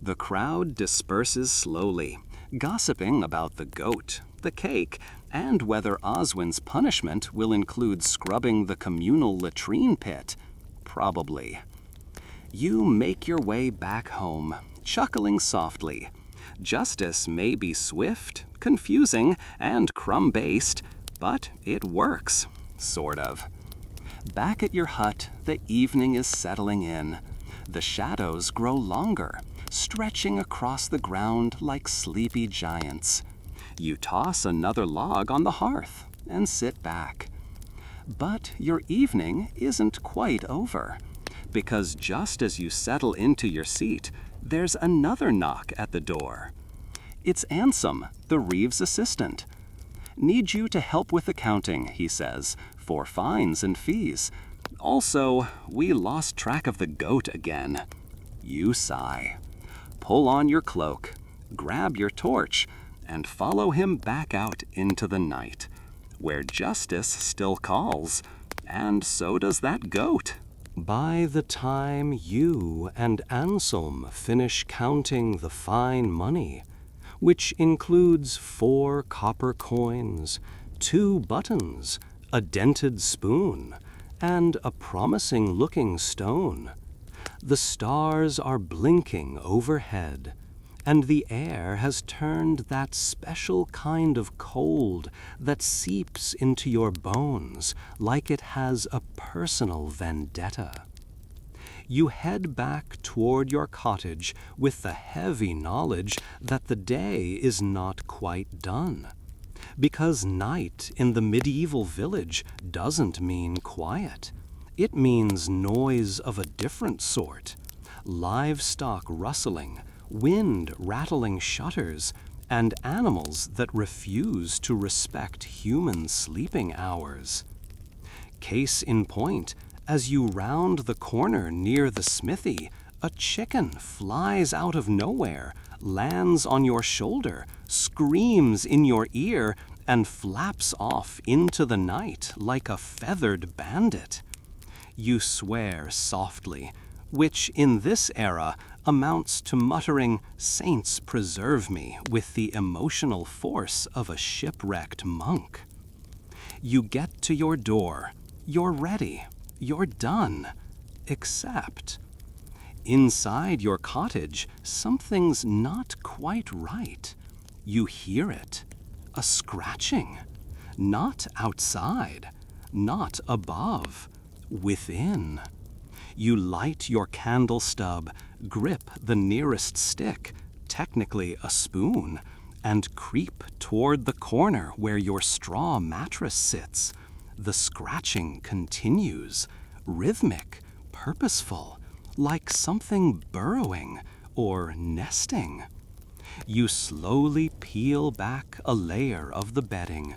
The crowd disperses slowly, gossiping about the goat, the cake, and whether Oswin's punishment will include scrubbing the communal latrine pit. Probably. You make your way back home, chuckling softly. Justice may be swift, confusing, and crumb-based, but it works, sort of. Back at your hut, the evening is settling in. The shadows grow longer, stretching across the ground like sleepy giants. You toss another log on the hearth and sit back. But your evening isn't quite over, because just as you settle into your seat, there's another knock at the door. It's Ansem, the Reeves assistant. "Need you to help with accounting," he says, "for fines and fees. Also, we lost track of the goat again." You sigh. Pull on your cloak, grab your torch, and follow him back out into the night, where justice still calls, and so does that goat. By the time you and Anselm finish counting the fine money, which includes 4 copper coins, 2 buttons, a dented spoon, and a promising-looking stone, the stars are blinking overhead, and the air has turned that special kind of cold that seeps into your bones like it has a personal vendetta. You head back toward your cottage with the heavy knowledge that the day is not quite done, because night in the medieval village doesn't mean quiet. It means noise of a different sort, livestock rustling, wind rattling shutters, and animals that refuse to respect human sleeping hours. Case in point, as you round the corner near the smithy, a chicken flies out of nowhere, lands on your shoulder, screams in your ear, and flaps off into the night like a feathered bandit. You swear softly, which in this era amounts to muttering, "Saints preserve me," with the emotional force of a shipwrecked monk. You get to your door. You're ready. You're done. Except, inside your cottage, something's not quite right. You hear it. A scratching. Not outside. Not above. Within. You light your candle stub, grip the nearest stick, technically a spoon, and creep toward the corner where your straw mattress sits. The scratching continues, rhythmic, purposeful, like something burrowing or nesting. You slowly peel back a layer of the bedding,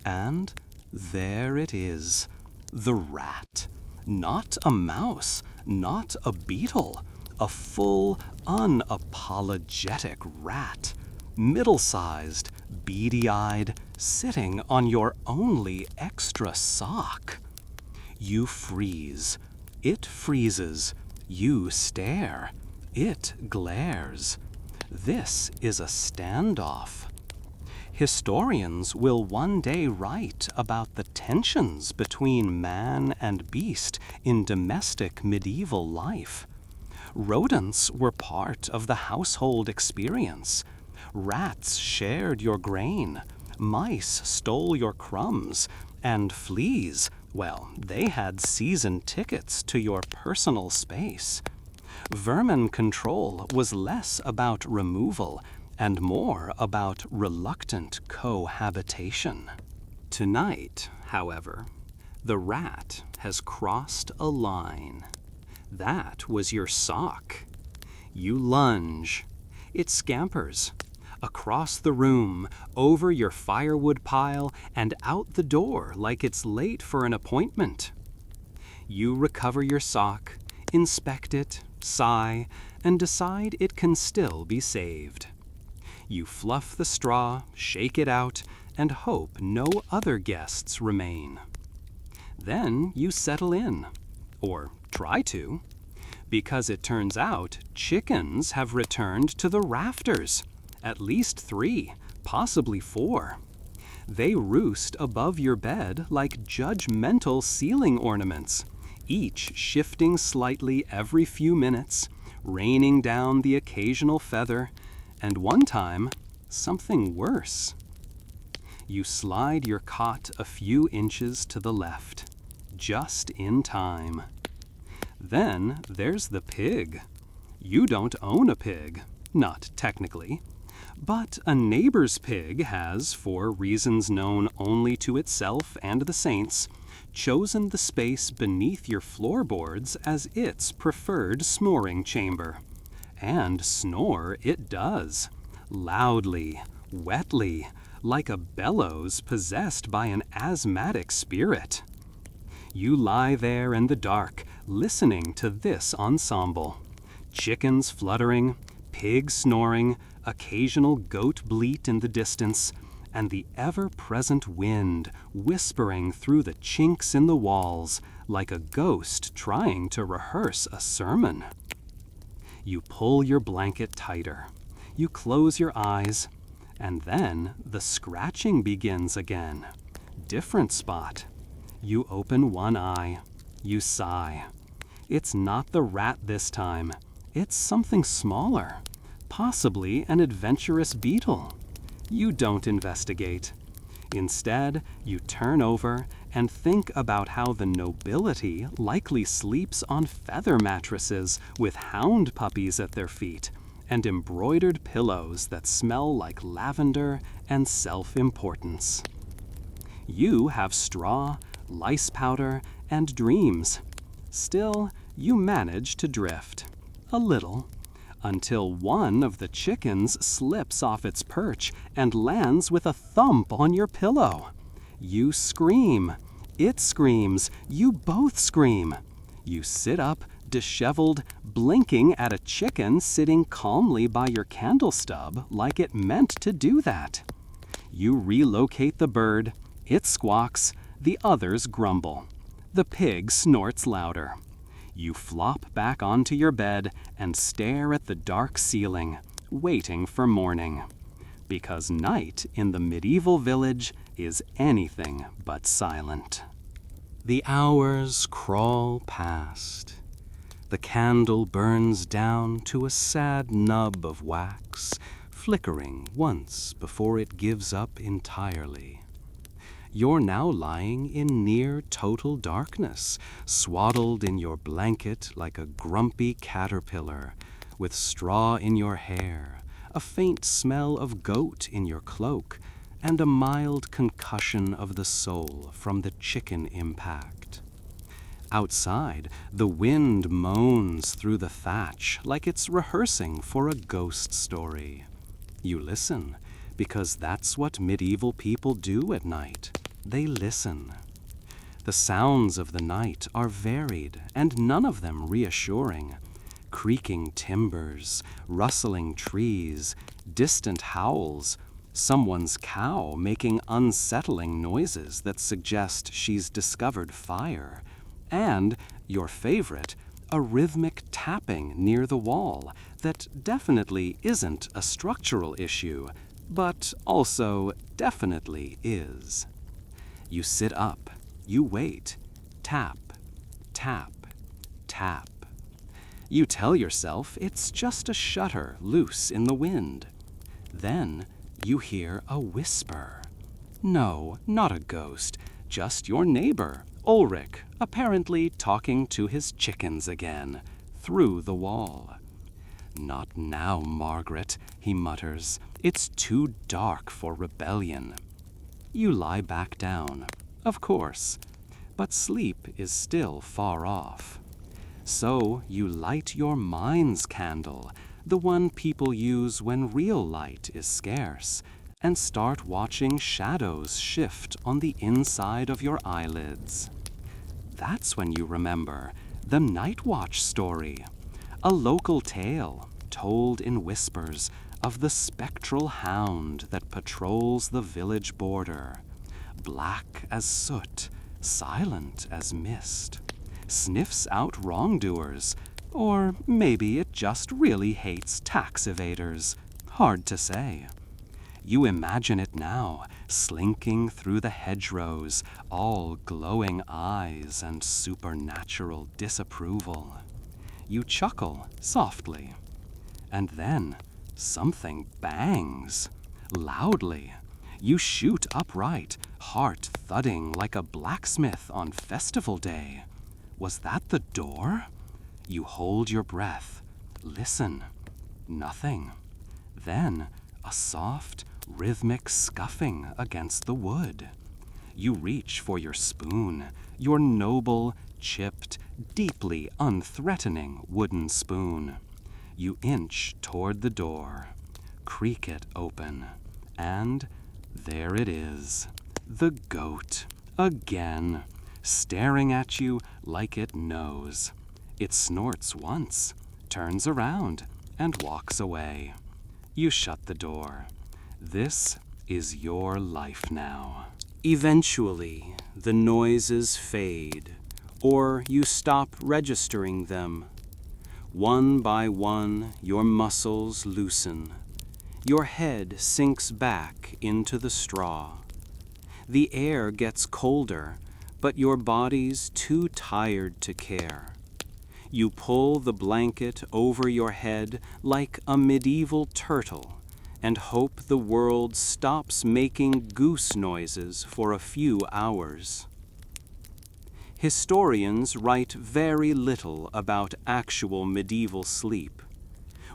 and there it is, the rat. Not a mouse, not a beetle, a full, unapologetic rat, middle-sized, beady-eyed, sitting on your only extra sock. You freeze. It freezes. You stare. It glares. This is a standoff. Historians will one day write about the tensions between man and beast in domestic medieval life. Rodents were part of the household experience. Rats shared your grain, mice stole your crumbs, and fleas, well, they had season tickets to your personal space. Vermin control was less about removal and more about reluctant cohabitation. Tonight, however, the rat has crossed a line. That was your sock. You lunge. It scampers. Across the room, over your firewood pile, and out the door like it's late for an appointment. You recover your sock, inspect it, sigh, and decide it can still be saved. You fluff the straw, shake it out, and hope no other guests remain. Then you settle in, or try to, because it turns out chickens have returned to the rafters. At least 3, possibly 4. They roost above your bed like judgmental ceiling ornaments, each shifting slightly every few minutes, raining down the occasional feather, and one time, something worse. You slide your cot a few inches to the left, just in time. Then there's the pig. You don't own a pig, not technically. But a neighbor's pig has, for reasons known only to itself and the saints, chosen the space beneath your floorboards as its preferred snoring chamber. And snore it does, loudly, wetly, like a bellows possessed by an asthmatic spirit. You lie there in the dark, listening to this ensemble. Chickens fluttering, pig snoring, occasional goat bleat in the distance, and the ever-present wind whispering through the chinks in the walls like a ghost trying to rehearse a sermon. You pull your blanket tighter. You close your eyes, and then the scratching begins again. Different spot. You open one eye. You sigh. It's not the rat this time. It's something smaller. Possibly an adventurous beetle. You don't investigate. Instead, you turn over and think about how the nobility likely sleeps on feather mattresses with hound puppies at their feet and embroidered pillows that smell like lavender and self-importance. You have straw, lice powder, and dreams. Still, you manage to drift. A little. Until one of the chickens slips off its perch and lands with a thump on your pillow. You scream. It screams. You both scream. You sit up, disheveled, blinking at a chicken sitting calmly by your candle stub like it meant to do that. You relocate the bird. It squawks. The others grumble. The pig snorts louder. You flop back onto your bed and stare at the dark ceiling, waiting for morning. Because night in the medieval village is anything but silent. The hours crawl past. The candle burns down to a sad nub of wax, flickering once before it gives up entirely. You're now lying in near total darkness, swaddled in your blanket like a grumpy caterpillar, with straw in your hair, a faint smell of goat in your cloak, and a mild concussion of the soul from the chicken impact. Outside, the wind moans through the thatch like it's rehearsing for a ghost story. You listen, because that's what medieval people do at night. They listen. The sounds of the night are varied and none of them reassuring. Creaking timbers, rustling trees, distant howls, someone's cow making unsettling noises that suggest she's discovered fire, and, your favorite, a rhythmic tapping near the wall that definitely isn't a structural issue, but also definitely is. You sit up, you wait, tap, tap, tap. You tell yourself it's just a shutter loose in the wind. Then you hear a whisper. No, not a ghost, just your neighbor, Ulrich, apparently talking to his chickens again, through the wall. "Not now, Margaret," he mutters. "It's too dark for rebellion." You lie back down, of course, but sleep is still far off. So you light your mind's candle, the one people use when real light is scarce, and start watching shadows shift on the inside of your eyelids. That's when you remember the Night Watch story, a local tale told in whispers of the spectral hound that patrols the village border, black as soot, silent as mist, sniffs out wrongdoers, or maybe it just really hates tax evaders. Hard to say. You imagine it now, slinking through the hedgerows, all glowing eyes and supernatural disapproval. You chuckle softly, and then something bangs, loudly. You shoot upright, heart thudding like a blacksmith on festival day. Was that the door? You hold your breath, listen, nothing. Then a soft, rhythmic scuffing against the wood. You reach for your spoon, your noble, chipped, deeply unthreatening wooden spoon. You inch toward the door, creak it open, and there it is, the goat, again, staring at you like it knows. It snorts once, turns around, and walks away. You shut the door. This is your life now. Eventually, the noises fade, or you stop registering them. One by one, your muscles loosen. Your head sinks back into the straw. The air gets colder, but your body's too tired to care. You pull the blanket over your head like a medieval turtle and hope the world stops making goose noises for a few hours. Historians write very little about actual medieval sleep.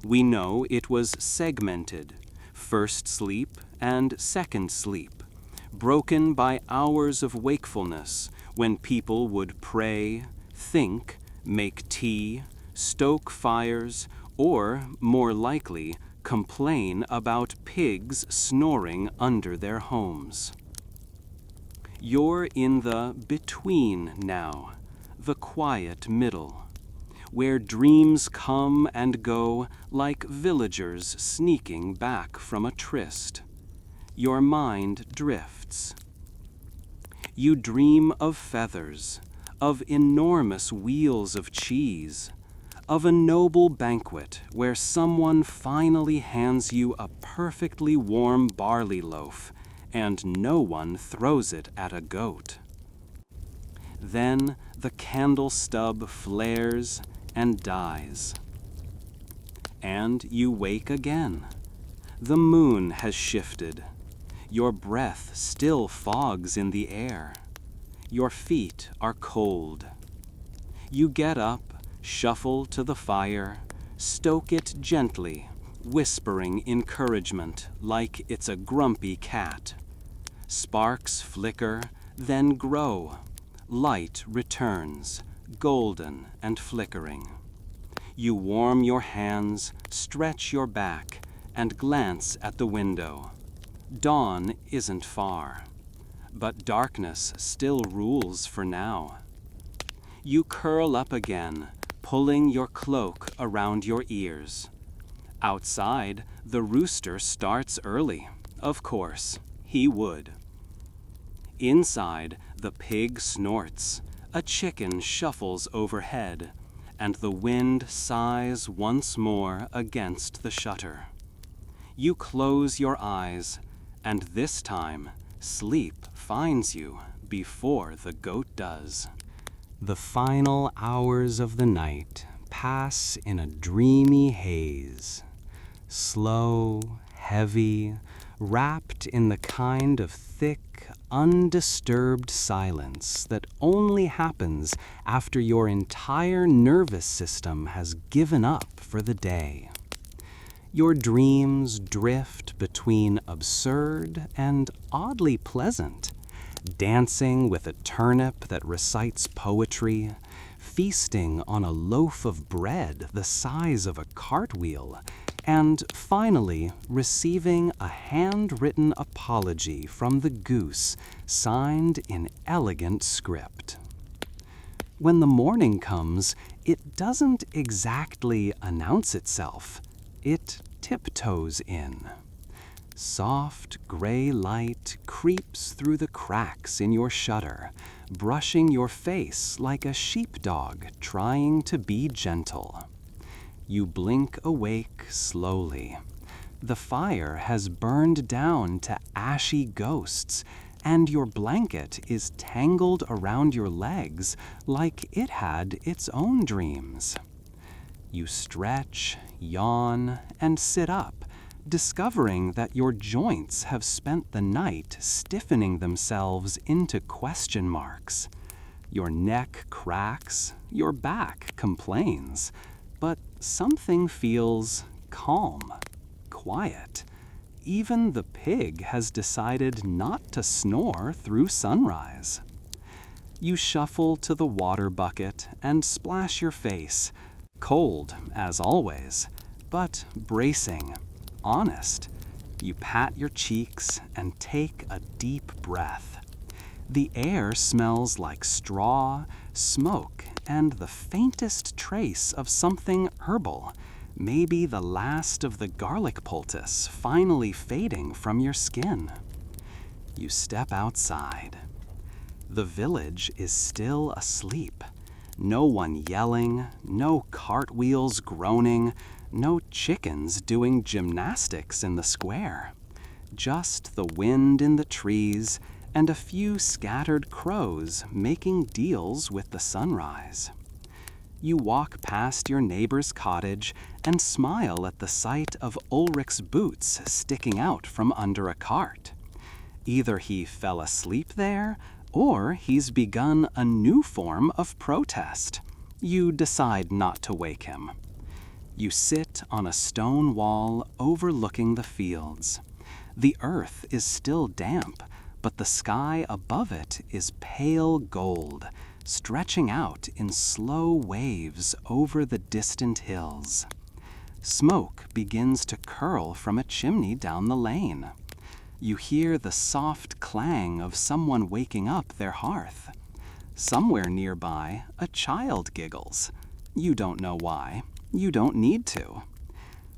We know it was segmented, first sleep and second sleep, broken by hours of wakefulness when people would pray, think, make tea, stoke fires, or, more likely, complain about pigs snoring under their homes. You're in the between now, the quiet middle, where dreams come and go like villagers sneaking back from a tryst. Your mind drifts. You dream of feathers, of enormous wheels of cheese, of a noble banquet where someone finally hands you a perfectly warm barley loaf and no one throws it at a goat. Then the candle stub flares and dies. And you wake again. The moon has shifted. Your breath still fogs in the air. Your feet are cold. You get up, shuffle to the fire, stoke it gently, whispering encouragement like it's a grumpy cat. Sparks flicker, then grow. Light returns, golden and flickering. You warm your hands, stretch your back, and glance at the window. Dawn isn't far, but darkness still rules for now. You curl up again, pulling your cloak around your ears. Outside, the rooster starts early. Of course, he would. Inside, the pig snorts, a chicken shuffles overhead, and the wind sighs once more against the shutter. You close your eyes, and this time, sleep finds you before the goat does. The final hours of the night pass in a dreamy haze. Slow, heavy, wrapped in the kind of thick, undisturbed silence that only happens after your entire nervous system has given up for the day. Your dreams drift between absurd and oddly pleasant, dancing with a turnip that recites poetry, feasting on a loaf of bread the size of a cartwheel, and finally receiving a handwritten apology from the goose signed in elegant script. When the morning comes, it doesn't exactly announce itself. It tiptoes in. Soft gray light creeps through the cracks in your shutter, brushing your face like a sheepdog trying to be gentle. You blink awake slowly. The fire has burned down to ashy ghosts, and your blanket is tangled around your legs like it had its own dreams. You stretch, yawn, and sit up, discovering that your joints have spent the night stiffening themselves into question marks. Your neck cracks, your back complains, but something feels calm, quiet. Even the pig has decided not to snore through sunrise. You shuffle to the water bucket and splash your face, cold as always, but bracing, honest. You pat your cheeks and take a deep breath. The air smells like straw, smoke, and the faintest trace of something herbal, maybe the last of the garlic poultice finally fading from your skin. You step outside. The village is still asleep. No one yelling, no cartwheels groaning, no chickens doing gymnastics in the square. Just the wind in the trees and a few scattered crows making deals with the sunrise. You walk past your neighbor's cottage and smile at the sight of Ulrich's boots sticking out from under a cart. Either he fell asleep there, or he's begun a new form of protest. You decide not to wake him. You sit on a stone wall overlooking the fields. The earth is still damp, but the sky above it is pale gold, stretching out in slow waves over the distant hills. Smoke begins to curl from a chimney down the lane. You hear the soft clang of someone waking up their hearth. Somewhere nearby, a child giggles. You don't know why. You don't need to.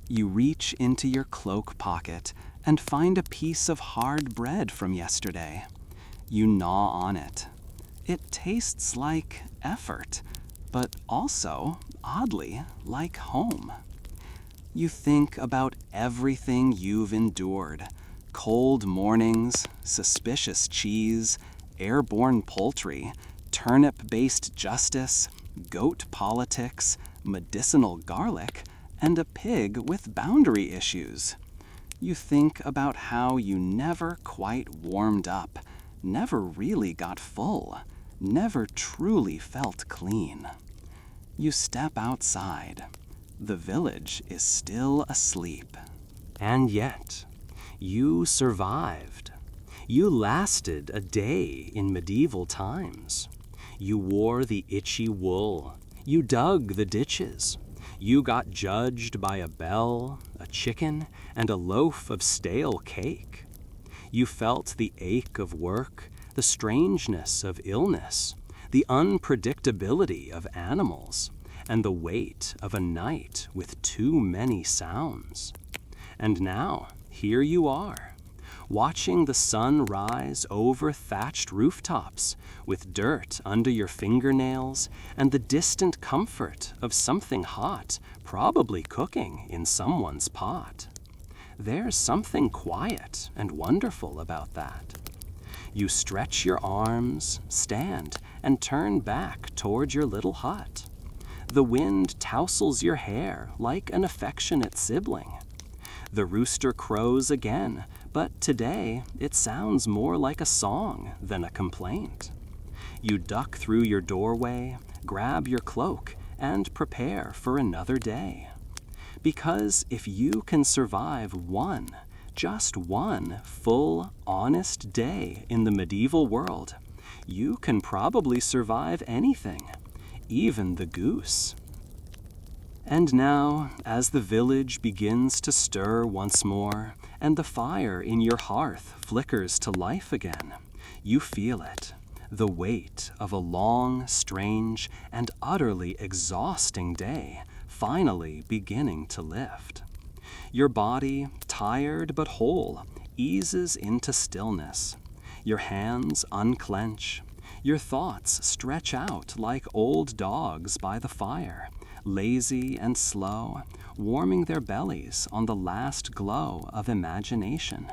You reach into your cloak pocket and find a piece of hard bread from yesterday. You gnaw on it. It tastes like effort, but also, oddly, like home. You think about everything you've endured. Cold mornings, suspicious cheese, airborne poultry, turnip-based justice, goat politics, medicinal garlic, and a pig with boundary issues. You think about how you never quite warmed up, never really got full, never truly felt clean. You step outside. The village is still asleep. And yet, you survived. You lasted a day in medieval times. You wore the itchy wool. You dug the ditches. You got judged by a bell, a chicken, and a loaf of stale cake. You felt the ache of work, the strangeness of illness, the unpredictability of animals, and the weight of a night with too many sounds. And now, here you are, watching the sun rise over thatched rooftops, with dirt under your fingernails and the distant comfort of something hot, probably cooking in someone's pot. There's something quiet and wonderful about that. You stretch your arms, stand, and turn back toward your little hut. The wind tousles your hair like an affectionate sibling. The rooster crows again, but today it sounds more like a song than a complaint. You duck through your doorway, grab your cloak, and prepare for another day. Because if you can survive just one full, honest day in the medieval world, you can probably survive anything, even the goose. And now, as the village begins to stir once more, and the fire in your hearth flickers to life again, you feel it, the weight of a long, strange, and utterly exhausting day finally beginning to lift. Your body, tired but whole, eases into stillness. Your hands unclench. Your thoughts stretch out like old dogs by the fire, lazy and slow, warming their bellies on the last glow of imagination.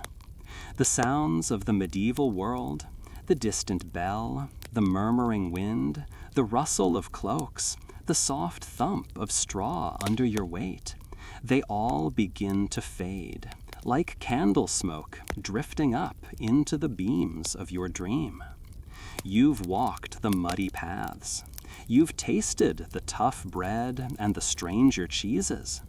The sounds of the medieval world, the distant bell, the murmuring wind, the rustle of cloaks, the soft thump of straw under your weight, they all begin to fade, like candle smoke drifting up into the beams of your dream. You've walked the muddy paths. You've tasted the tough bread and the stranger cheeses.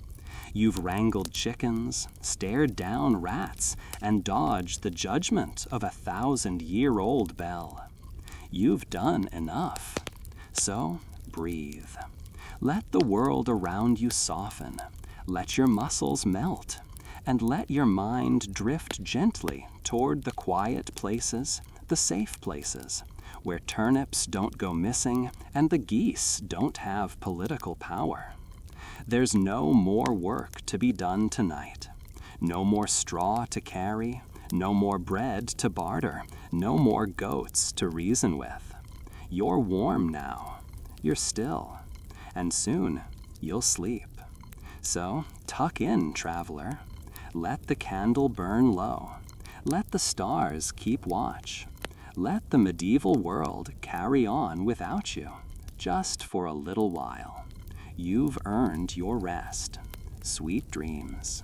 You've wrangled chickens, stared down rats, and dodged the judgment of 1,000-year-old bell. You've done enough. So breathe. Let the world around you soften. Let your muscles melt. And let your mind drift gently toward the quiet places, the safe places, where turnips don't go missing and the geese don't have political power. There's no more work to be done tonight. No more straw to carry, no more bread to barter, no more goats to reason with. You're warm now. You're still. And soon you'll sleep. So tuck in, traveler. Let the candle burn low. Let the stars keep watch. Let the medieval world carry on without you, just for a little while. You've earned your rest. Sweet dreams.